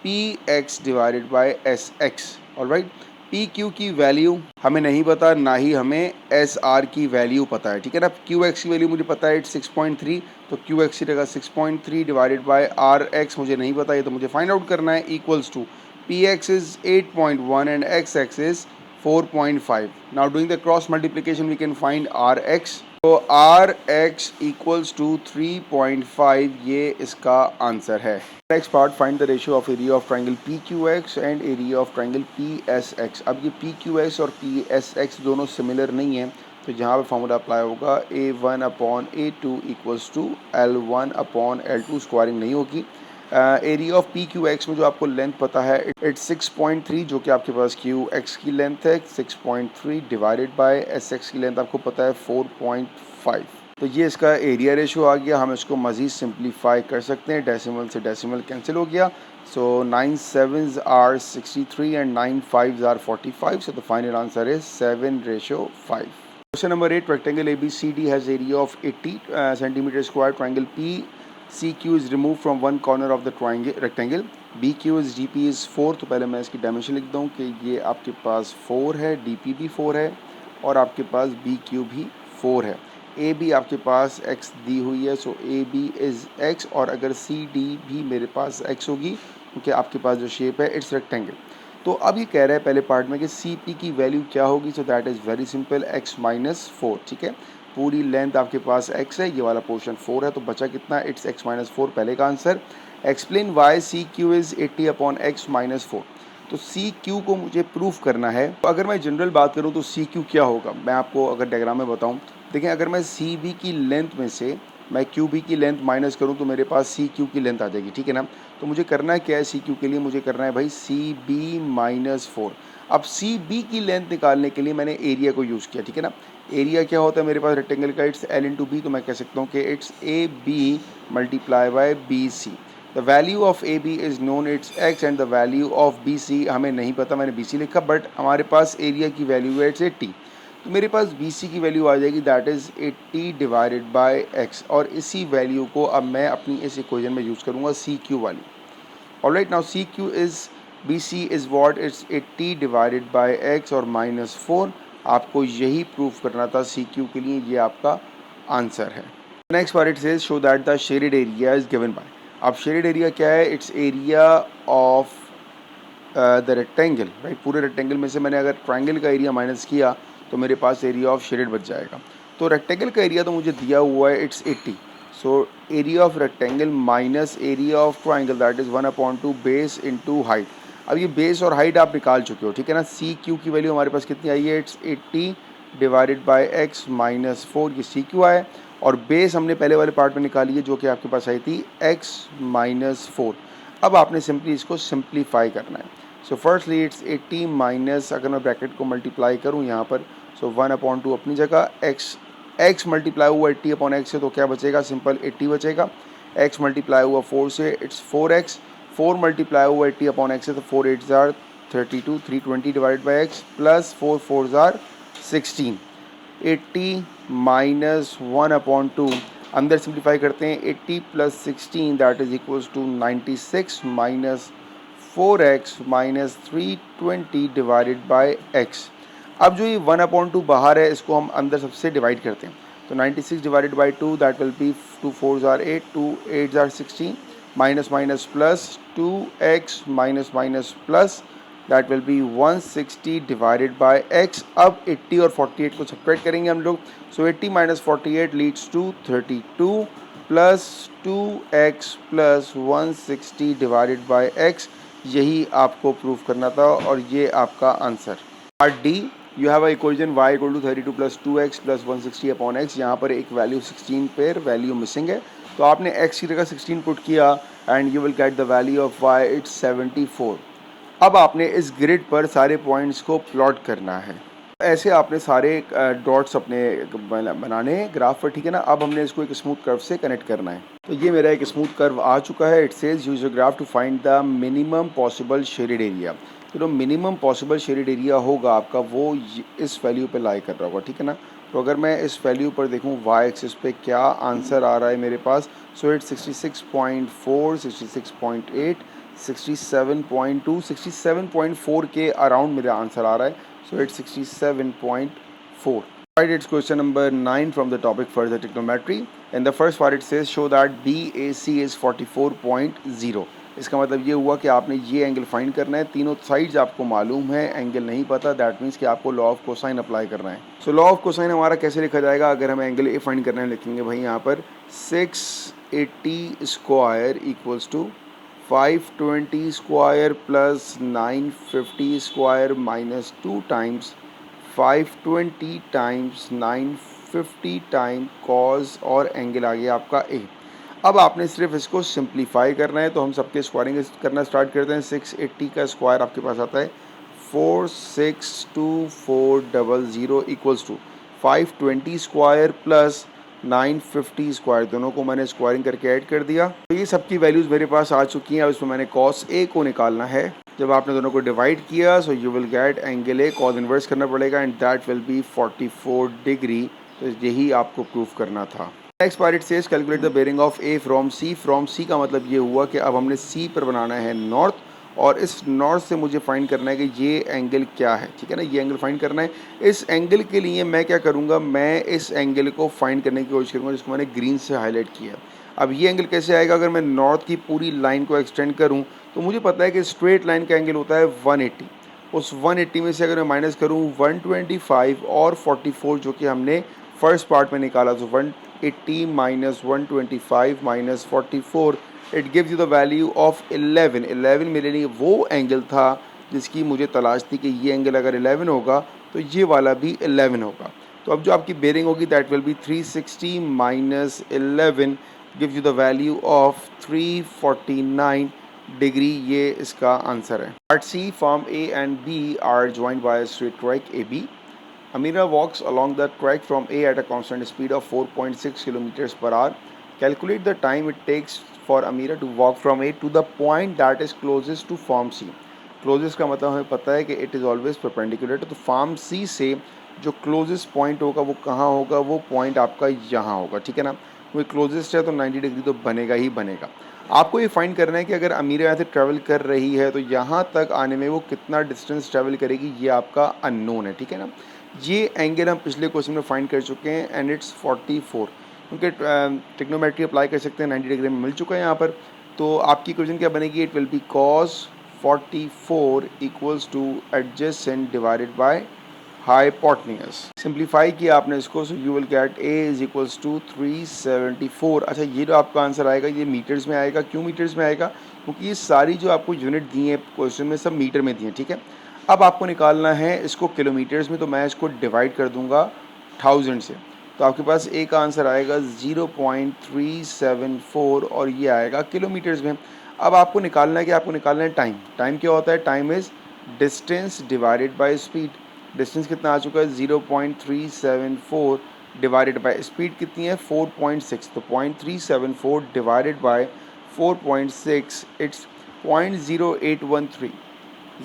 Px divided by Sx। Alright, PQ की वैल्यू हमें नहीं पता, ना ही हमें SR की वैल्यू पता है, ठीक है ना। QX की वैल्यू मुझे पता है 6.3, तो QX की जगह 6.3 डिवाइडेड बाय RX मुझे नहीं पता, ये तो मुझे फाइंड आउट करना है। Equals to Px is 8.1 and Xx is 4.5. Now doing the cross multiplication we can find Rx. तो Rx equals to 3.5, ये इसका आंसर है। Next part, find the ratio of area of triangle PQX and area of triangle PSX. अब ये PQX और PSX दोनों similar नहीं है, तो जहाँ पे फॉर्मूला अप्लाई होगा A1 upon A2 equals to L1 upon L2, squaring नहीं होगी। Area of p q x में जो आपको लेंथ पता है इट्स 6.3, जो कि आपके पास क्यू एक्स की लेंथ है 6.3 डिवाइडेड बाय एस एक्स की लेंथ आपको पता है 4.5। तो ये इसका एरिया रेशो आ गया। हम इसको मज़ीद सिंप्लीफाई कर सकते हैं, डेसिमल से डेसिमल कैंसिल हो गया। सो 9 7s are 63 and 9 5s are 45, so the final answer is 7:5. Question number 8, rectangle ABCD has area of 80 centimeter square. Triangle PCQ is removed from one corner of the rectangle. BQ is DP is 4, तो पहले मैं इसकी dimension लिख दूँ कि ये आपके पास 4 है, DP भी 4 है और आपके पास BQ भी 4 है। AB आपके पास X दी हुई है, सो AB इज़ X, और अगर CD भी मेरे पास X होगी क्योंकि आपके पास जो शेप है इट्स रेक्टेंगल। तो अब ये कह रहा है पहले पार्ट में कि CP की वैल्यू क्या होगी, सो that is very simple, X minus 4, ठीक है। पूरी लेंथ आपके पास X है, ये वाला पोर्शन 4 है, तो बचा कितना, इट्स X माइनस 4, पहले का answer. Explain why CQ is 80 upon X minus 4। तो CQ को मुझे प्रूफ करना है। तो अगर मैं जनरल बात करूँ तो CQ क्या होगा, मैं आपको अगर डायग्राम में बताऊँ, देखें अगर मैं CB की लेंथ में से मैं QB की लेंथ माइनस करूं तो मेरे पास CQ की लेंथ आ जाएगी, ठीक है ना। तो मुझे करना है क्या है, CQ के लिए मुझे करना है भाई CB माइनस 4। अब CB की लेंथ निकालने के लिए मैंने एरिया को यूज़ किया, ठीक है ना। एरिया क्या होता है मेरे पास रेक्टेंगल का, इट्स L इंटू बी, तो मैं कह सकता हूँ कि it's AB multiply by BC। The value of AB is known, it's X, and the value of BC हमें नहीं पता, मैंने BC लिखा, बट हमारे पास एरिया की वैल्यू है इट्स 80, तो मेरे पास BC की वैल्यू आ जाएगी that is 80 divided by X, और इसी वैल्यू को अब मैं अपनी इस इक्वेशन में यूज़ करूँगा CQ वाली। Alright, now CQ is BC is what, it's 80 divided by X और माइनस 4। आपको यही प्रूफ करना था CQ के लिए, ये आपका आंसर है। Next part it says show that the shaded area is given by. अब शेडेड एरिया क्या है, it's area of the rectangle, right. पूरे रेक्टेंगल में से मैंने अगर ट्राइंगल का एरिया माइनस किया तो मेरे पास एरिया ऑफ शेडेड बच जाएगा। तो रेक्टेंगल का एरिया तो मुझे दिया हुआ है it's 80, so area of rectangle minus area of triangle that is 1/2 base into height. अब ये बेस और हाइट आप निकाल चुके हो, ठीक है ना। CQ की वैल्यू हमारे पास कितनी आई है, it's 80 divided by X minus 4, ये CQ आए, और बेस हमने पहले वाले पार्ट में निकाली है जो कि आपके पास आई थी X माइनस 4। अब आपने सिंपली इसको सिंप्लीफाई करना है। सो फर्स्टली इट्स 80 माइनस, अगर मैं ब्रैकेट को मल्टीप्लाई करूँ यहाँ पर, सो 1/2 अपनी जगह, x मल्टीप्लाई हुआ 80/x से तो क्या बचेगा, सिंपल 80 बचेगा। x मल्टीप्लाई हुआ 4 से इट्स 4x, 4 मल्टीप्लाई हुआ 80 अपॉन एक्स है तो 4 8 जार 32, 320 डिवाइड बाई एक्स प्लस 4 4 जार 16, 80 माइनस 1 अपॉन 2, अंदर सिंप्लीफाई करते हैं 80 plus 16 that is equals to 96 minus 4x minus 320 divided by x। अब जो ये 1 अपॉन 2 बाहर है इसको हम अंदर सबसे डिवाइड करते हैं तो 96 divided by 2 that will be 2 4 jar 8, 2 8 jar 16 minus minus plus 2x minus minus plus that will B 160 divided by x। अब 80 और 48 को सब्ट्रैक्ट करेंगे हम लोग so 80 minus 48 leads to 32 plus 2x plus 160 divided by x। यही आपको proof करना था और ये आपका answer. Part d, you have a equation y equal to 32 plus 2x plus 160 upon x। यहाँ पर एक वैल्यू 16 पर वैल्यू मिसिंग है तो आपने x की जगह 16 पुट किया and you will get the value of y, it's 74। अब आपने इस ग्रिड पर सारे पॉइंट्स को प्लॉट करना है। ऐसे आपने सारे डॉट्स अपने बनाने ग्राफ पर, ठीक है ना। अब हमने इसको एक स्मूथ कर्व से कनेक्ट करना है तो ये मेरा एक स्मूथ कर्व आ चुका है। It says use your graph to find the minimum possible shaded area. तो जो मिनिमम पॉसिबल शेडेड एरिया होगा आपका वो इस वैल्यू पे लाई कर रहा होगा, ठीक है ना। तो अगर मैं इस वैल्यू पर देखूँ वाई एक्सिस पे क्या आंसर आ रहा है मेरे पास, सो इट्स 66.4, 66.8, 67.2, 67.4 के अराउंड मेरा आंसर आ रहा है। So it's 67.4। Right, it's question number 9 from the topic further trigonometry. In the first part it says show that BAC is 44.0. इसका मतलब ये हुआ कि आपने ये एंगल फाइंड करना है। तीनों साइड्स आपको मालूम है, एंगल नहीं पता, दैट मीन्स कि आपको लॉ ऑफ कोसाइन अप्लाई करना है। सो लॉ ऑफ कोसाइन हमारा कैसे लिखा जाएगा, अगर हमें एंगल ए फाइंड करना है लिखेंगे भाई यहाँ पर 680 square equals to 520 square plus 950 square minus 2 times 520 times 950 time cos और एंगल आ गया आपका ए। अब आपने सिर्फ इसको सिंप्लीफाई करना है तो हम सबके स्क्वायरिंग करना स्टार्ट करते हैं। 680 का स्क्वायर आपके पास आता है 462,400 equals to 520 square plus 950 square, दोनों को मैंने स्क्वायरिंग करके ऐड कर दिया। तो ये सबकी वैल्यूज़ मेरे पास आ चुकी हैं। अब इसमें मैंने कॉस ए को निकालना है। जब आपने दोनों को डिवाइड किया so you will get angle a, cos inverse करना पड़ेगा and that will be 44 degree. तो यही आपको प्रूफ करना था। Next part it says calculate the bearing of a from c. From c का मतलब ये हुआ कि अब हमने सी पर बनाना है नॉर्थ और इस नॉर्थ से मुझे फाइंड करना है कि ये एंगल क्या है, ठीक है ना। ये एंगल फाइंड करना है। इस एंगल के लिए मैं क्या करूँगा, मैं इस एंगल को फाइंड करने की कोशिश करूँगा जिसको मैंने ग्रीन से हाईलाइट किया। अब ये एंगल कैसे आएगा, अगर मैं नॉर्थ की पूरी लाइन को एक्सटेंड करूँ तो मुझे पता है कि स्ट्रेट लाइन का एंगल होता है 180। उस 180 में से अगर मैं माइनस करूँ 125 और 44 जो कि हमने फर्स्ट पार्ट में निकाला, तो 180 minus 125 minus 44 it gives you the value of 11। 11 मेरे लिए वो एंगल था जिसकी मुझे तलाश थी कि ये एंगल अगर 11 होगा तो ये वाला भी 11 होगा। तो अब जो आपकी बेरिंग होगी that will be 360 minus 11 gives you the value of 349 degree. ये इसका आंसर है। Part c, farm a and b are joined by straight track a b. Amira walks along the track from A at a constant speed of 4.6 kilometers per hour. Calculate the time it takes for Amira to walk from A to the point that is closest to form C. Closest का मतलब हमें पता है कि it is always perpendicular, तो form C से जो closest point होगा वो कहाँ होगा, वो point आपका यहाँ होगा, ठीक है ना। वो closest है तो 90 डिग्री तो बनेगा ही बनेगा। आपको ये फाइंड करना है कि अगर अमीरा यहाँ से ट्रैवल कर रही है तो यहाँ तक आने में वो कितना डिस्टेंस ट्रैवल करेगी, ये आपका अननोन है, ठीक है ना। ये एंगल हम पिछले क्वेश्चन में फाइंड कर चुके हैं एंड इट्स 44, क्योंकि ट्रिग्नोमेट्री अप्लाई कर सकते हैं, 90 डिग्री में मिल चुका है यहाँ पर। तो आपकी क्वेश्चन क्या बनेगी, it will be cos 44 equals to adjacent divided by hypotenuse. Simplify किया आपने इसको so you will get a is equals to 374। अच्छा, ये जो आपका आंसर आएगा ये मीटर्स में आएगा। क्यों मीटर्स में आएगा, क्योंकि ये सारी जो आपको यूनिट दी है क्वेश्चन में सब मीटर में दी है, ठीक है। अब आपको निकालना है इसको किलोमीटर्स में, तो मैं इसको डिवाइड कर दूंगा 1000 से, तो आपके पास ए का आंसर आएगा 0.374 और ये आएगा किलोमीटर्स में। अब आपको निकालना है कि आपको निकालना है टाइम। टाइम क्या होता है, time is distance divided by speed. Distance कितना आ चुका है 0.374 डिवाइडेड बाय स्पीड कितनी है 4.6, तो 0.374 डिवाइडेड बाय 4.6 इट्स 0.0813,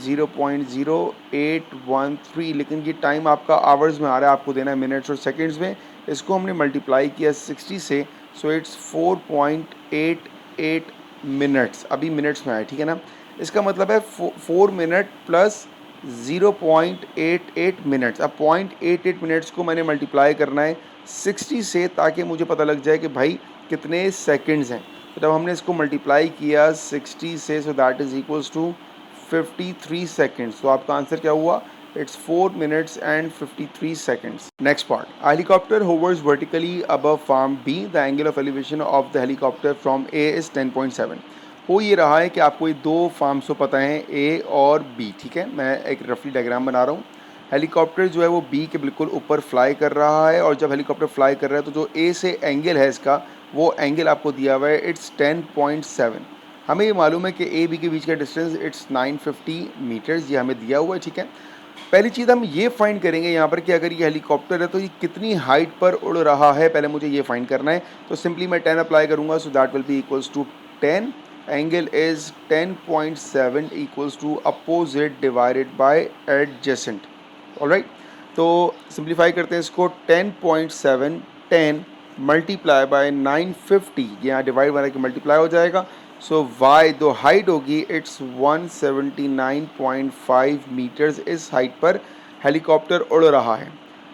0.0813, लेकिन ये टाइम आपका आवर्स में आ रहा है, आपको देना है मिनट्स और सेकंड्स में। इसको हमने मल्टीप्लाई किया 60 से, सो इट्स 4.88 मिनट्स, अभी मिनट्स में आया, ठीक है ना। इसका मतलब है 4 मिनट प्लस 0.88 मिनट्स। अब 0.88 मिनट्स को मैंने मल्टीप्लाई करना है 60 से, ताकि मुझे पता लग जाए कि भाई कितने सेकंड्स हैं। तो जब हमने इसको मल्टीप्लाई किया 60 से, so that is equals to 53 seconds. तो आपका आंसर क्या हुआ? It's 4 minutes and 53 seconds. Next part. A helicopter hovers vertically above farm B. The angle of elevation of the helicopter from A is 10.7. हो ये रहा है कि आपको ये दो फार्म्स को पता है, A और B, ठीक है। मैं एक रफली डायग्राम बना रहा हूँ। हेलीकॉप्टर जो है वो B के बिल्कुल ऊपर फ्लाई कर रहा है, और जब हेलीकॉप्टर फ्लाई कर रहा है तो जो A से एंगल है इसका, वो एंगल आपको दिया हुआ है, इट्स 10.7। हमें ये मालूम है कि A B के बीच का डिस्टेंस इट्स 950 मीटर्स, ये हमें दिया हुआ है, ठीक है। पहली चीज़ हम ये फाइंड करेंगे यहाँ पर कि अगर ये हेलीकॉप्टर है तो ये कितनी हाइट पर उड़ रहा है, पहले मुझे ये फाइंड करना है। तो सिंपली मैं 10 अप्लाई करूँगा, so that will be equals to 10, angle is 10.7 equals to opposite divided by adjacent. Alright, तो सिंप्लीफाई करते हैं इसको। 10.7 10 मल्टीप्लाई बाय 950, यहाँ डिवाइड बना के मल्टीप्लाई हो जाएगा। सो वाई दो हाइट होगी, इट्स 179.5 मीटर्स, इस हाइट पर हेलीकॉप्टर उड़ रहा है।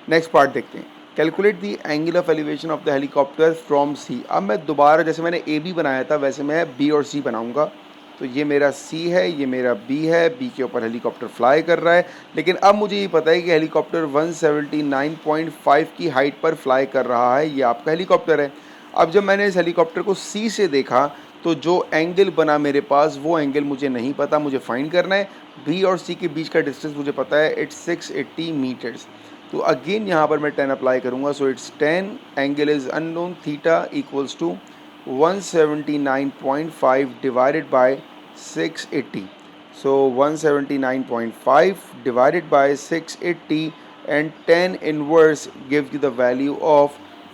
नेक्स्ट पार्ट देखते हैं। Calculate the angle of elevation of the helicopter from c. अब मैं दोबारा, जैसे मैंने ए बी बनाया था वैसे मैं बी और सी बनाऊंगा। तो ये मेरा सी है, ये मेरा बी है, बी के ऊपर हेलीकॉप्टर फ्लाई कर रहा है। लेकिन अब मुझे ये पता है कि हेलीकॉप्टर 179.5 की हाइट पर फ्लाई कर रहा है, ये आपका हेलीकॉप्टर है। अब जब मैंने इस हेलीकॉप्टर को सी से देखा तो जो एंगल बना मेरे पास, वो एंगल मुझे नहीं पता, मुझे फाइंड करना है। बी और सी के बीच का डिस्टेंस मुझे पता है, इट्स 680 मीटर्स। तो अगेन यहाँ पर मैं 10 अप्लाई करूँगा, so it's 10, angle is unknown, theta equals to 179.5 divided by 680. So 179.5 divided by 680 and 10 inverse gives you the value of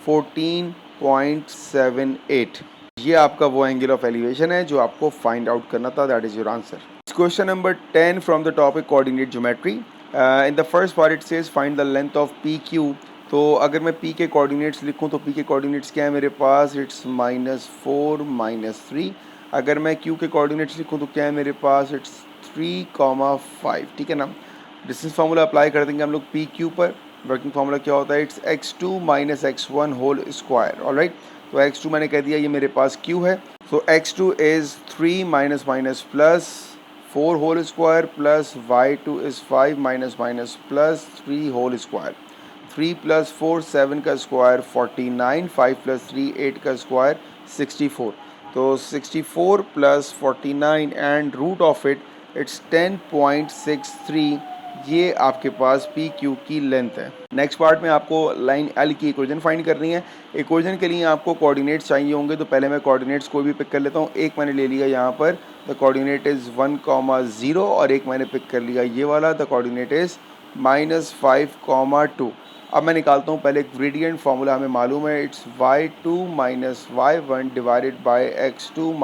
14.78. ये आपका वो एंगल ऑफ एलिवेशन है जो आपको फाइंड आउट करना था, that is your answer. Question number 10 from the topic coordinate geometry. In the first part it says find the length of p Q. तो अगर मैं पी के कोऑर्डिनेट्स लिखूं तो पी के कोऑर्डिनेट्स क्या है मेरे पास, इट्स -4 -3। अगर मैं क्यू के कोऑर्डिनेट्स लिखूं तो क्या है मेरे पास, इट्स 3,5, ठीक है ना। डिस्टेंस फार्मूला अप्लाई कर देंगे हम लोग पी क्यू पर। वर्किंग फार्मूला क्या होता है, it's x2 - x1 whole square. Alright, तो x2 मैंने कह दिया ये मेरे पास q है। So x2 is 3 minus minus plus 4 whole square plus y2 is 5 minus minus plus 3 whole square. 3 + 4 7 का स्क्वायर 49, 5 + 3 8 का स्क्वायर 64। तो 64 + 49 and root of it, it's 10.63। ये आपके पास पी क्यू की लेंथ है। नेक्स्ट पार्ट में आपको लाइन एल की इक्वेशन फाइंड करनी है। इक्वेशन के लिए आपको कोऑर्डिनेट्स चाहिए होंगे, तो पहले मैं कोऑर्डिनेट्स कोई भी पिक कर लेता हूँ। एक मैंने ले लिया यहाँ पर, द कोऑर्डिनेट इज़ 1,0, और एक मैंने पिक कर लिया ये वाला, द कोऑर्डिनेट इज़ -5,2। अब मैं निकालता हूँ पहले ग्रेडियंट फार्मूला, हमें मालूम है it's y2 - y1 divided by x2 -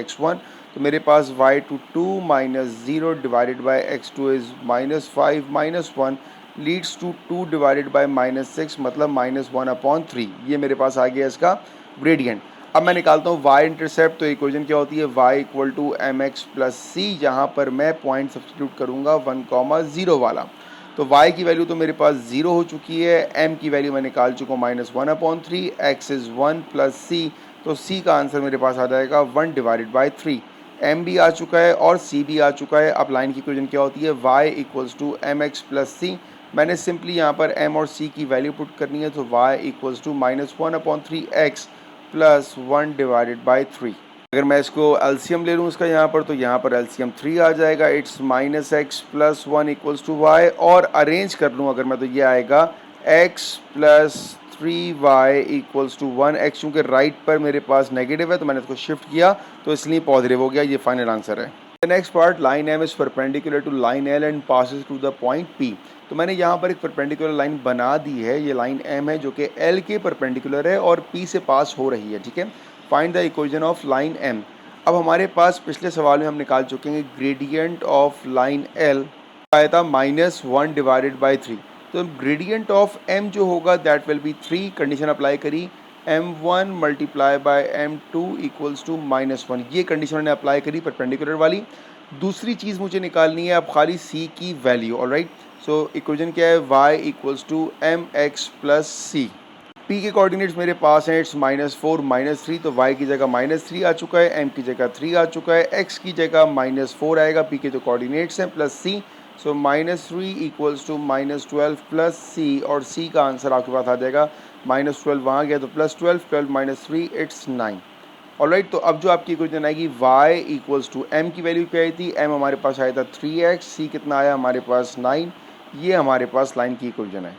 x1। तो मेरे पास y22 - 0 divided by x2 is -5 - 1 leads to 2 divided by -6, मतलब -1/3। ये मेरे पास आ गया इसका ग्रेडियंट। अब मैं निकालता हूँ y इंटरसेप्ट। तो इक्वेशन क्या होती है, y = mx + c। यहाँ पर मैं पॉइंट सब्सटीट्यूट करूँगा 1,0 वाला। तो y की वैल्यू तो मेरे पास 0 हो चुकी है, m की वैल्यू मैं निकाल चुका हूँ -1/3, x इज़ 1 + c। तो c का आंसर मेरे पास आ जाएगा 1 डिवाइडेड बाय 3। m भी आ चुका है और c भी आ चुका है। अब लाइन की इक्वेशन क्या होती है, y = mx + c। मैंने सिंपली यहाँ पर m और c की वैल्यू पुट करनी है, तो y = -1/3x + 1 डिवाइडेड बाय 3। अगर मैं इसको एलसीएम ले लूँ इसका यहाँ पर, तो यहाँ पर एलसीएम 3 आ जाएगा। इट्स -x + 1 = y, और अरेंज कर लूँ अगर मैं तो ये आएगा x + 3y = 1। x चूँकि राइट पर मेरे पास नेगेटिव है तो मैंने इसको शिफ्ट किया, तो इसलिए पॉजिटिव हो गया। ये फाइनल आंसर है। Next part, line m is perpendicular to line l and passes through the point p। तो मैंने यहाँ पर एक परपेंडिकुलर लाइन बना दी है, ये लाइन m है जो कि l के परपेंडिकुलर है और p से पास हो रही है, ठीक है। Find the equation of line m। अब हमारे पास पिछले सवाल में हम निकाल चुके हैं ग्रेडियंट ऑफ लाइन L आया था -1 डिवाइडेड बाई 3। तो ग्रेडियंट ऑफ m जो होगा that will B 3। Condition apply करी m1 multiply by m2 equals to -1। ये कंडीशन मैंने अप्लाई करी परपेंडिकुलर वाली। दूसरी चीज़ मुझे निकालनी है अब खाली c की वैल्यू। ऑलराइट, सो इक्वेशन क्या है, y equals to mx plus c। p के कोऑर्डिनेट्स मेरे पास हैं, इट्स -4 -3, तो y की जगह -3 आ चुका है, m की जगह 3 आ चुका है, x की जगह -4 आएगा, p के जो कोऑर्डिनेट्स हैं plus c। So -3 equals to -12 plus c, और c का आंसर आपके पास आ जाएगा -12 वहाँ गया तो +12, 12 - 3 इट्स 9। ऑलराइट, तो अब जो आपकी इक्वेशन आएगी y इक्वल्स टू m की वैल्यू क्या आई थी, m हमारे पास आया था 3x, c कितना आया हमारे पास 9। ये हमारे पास लाइन की इक्वेशन है।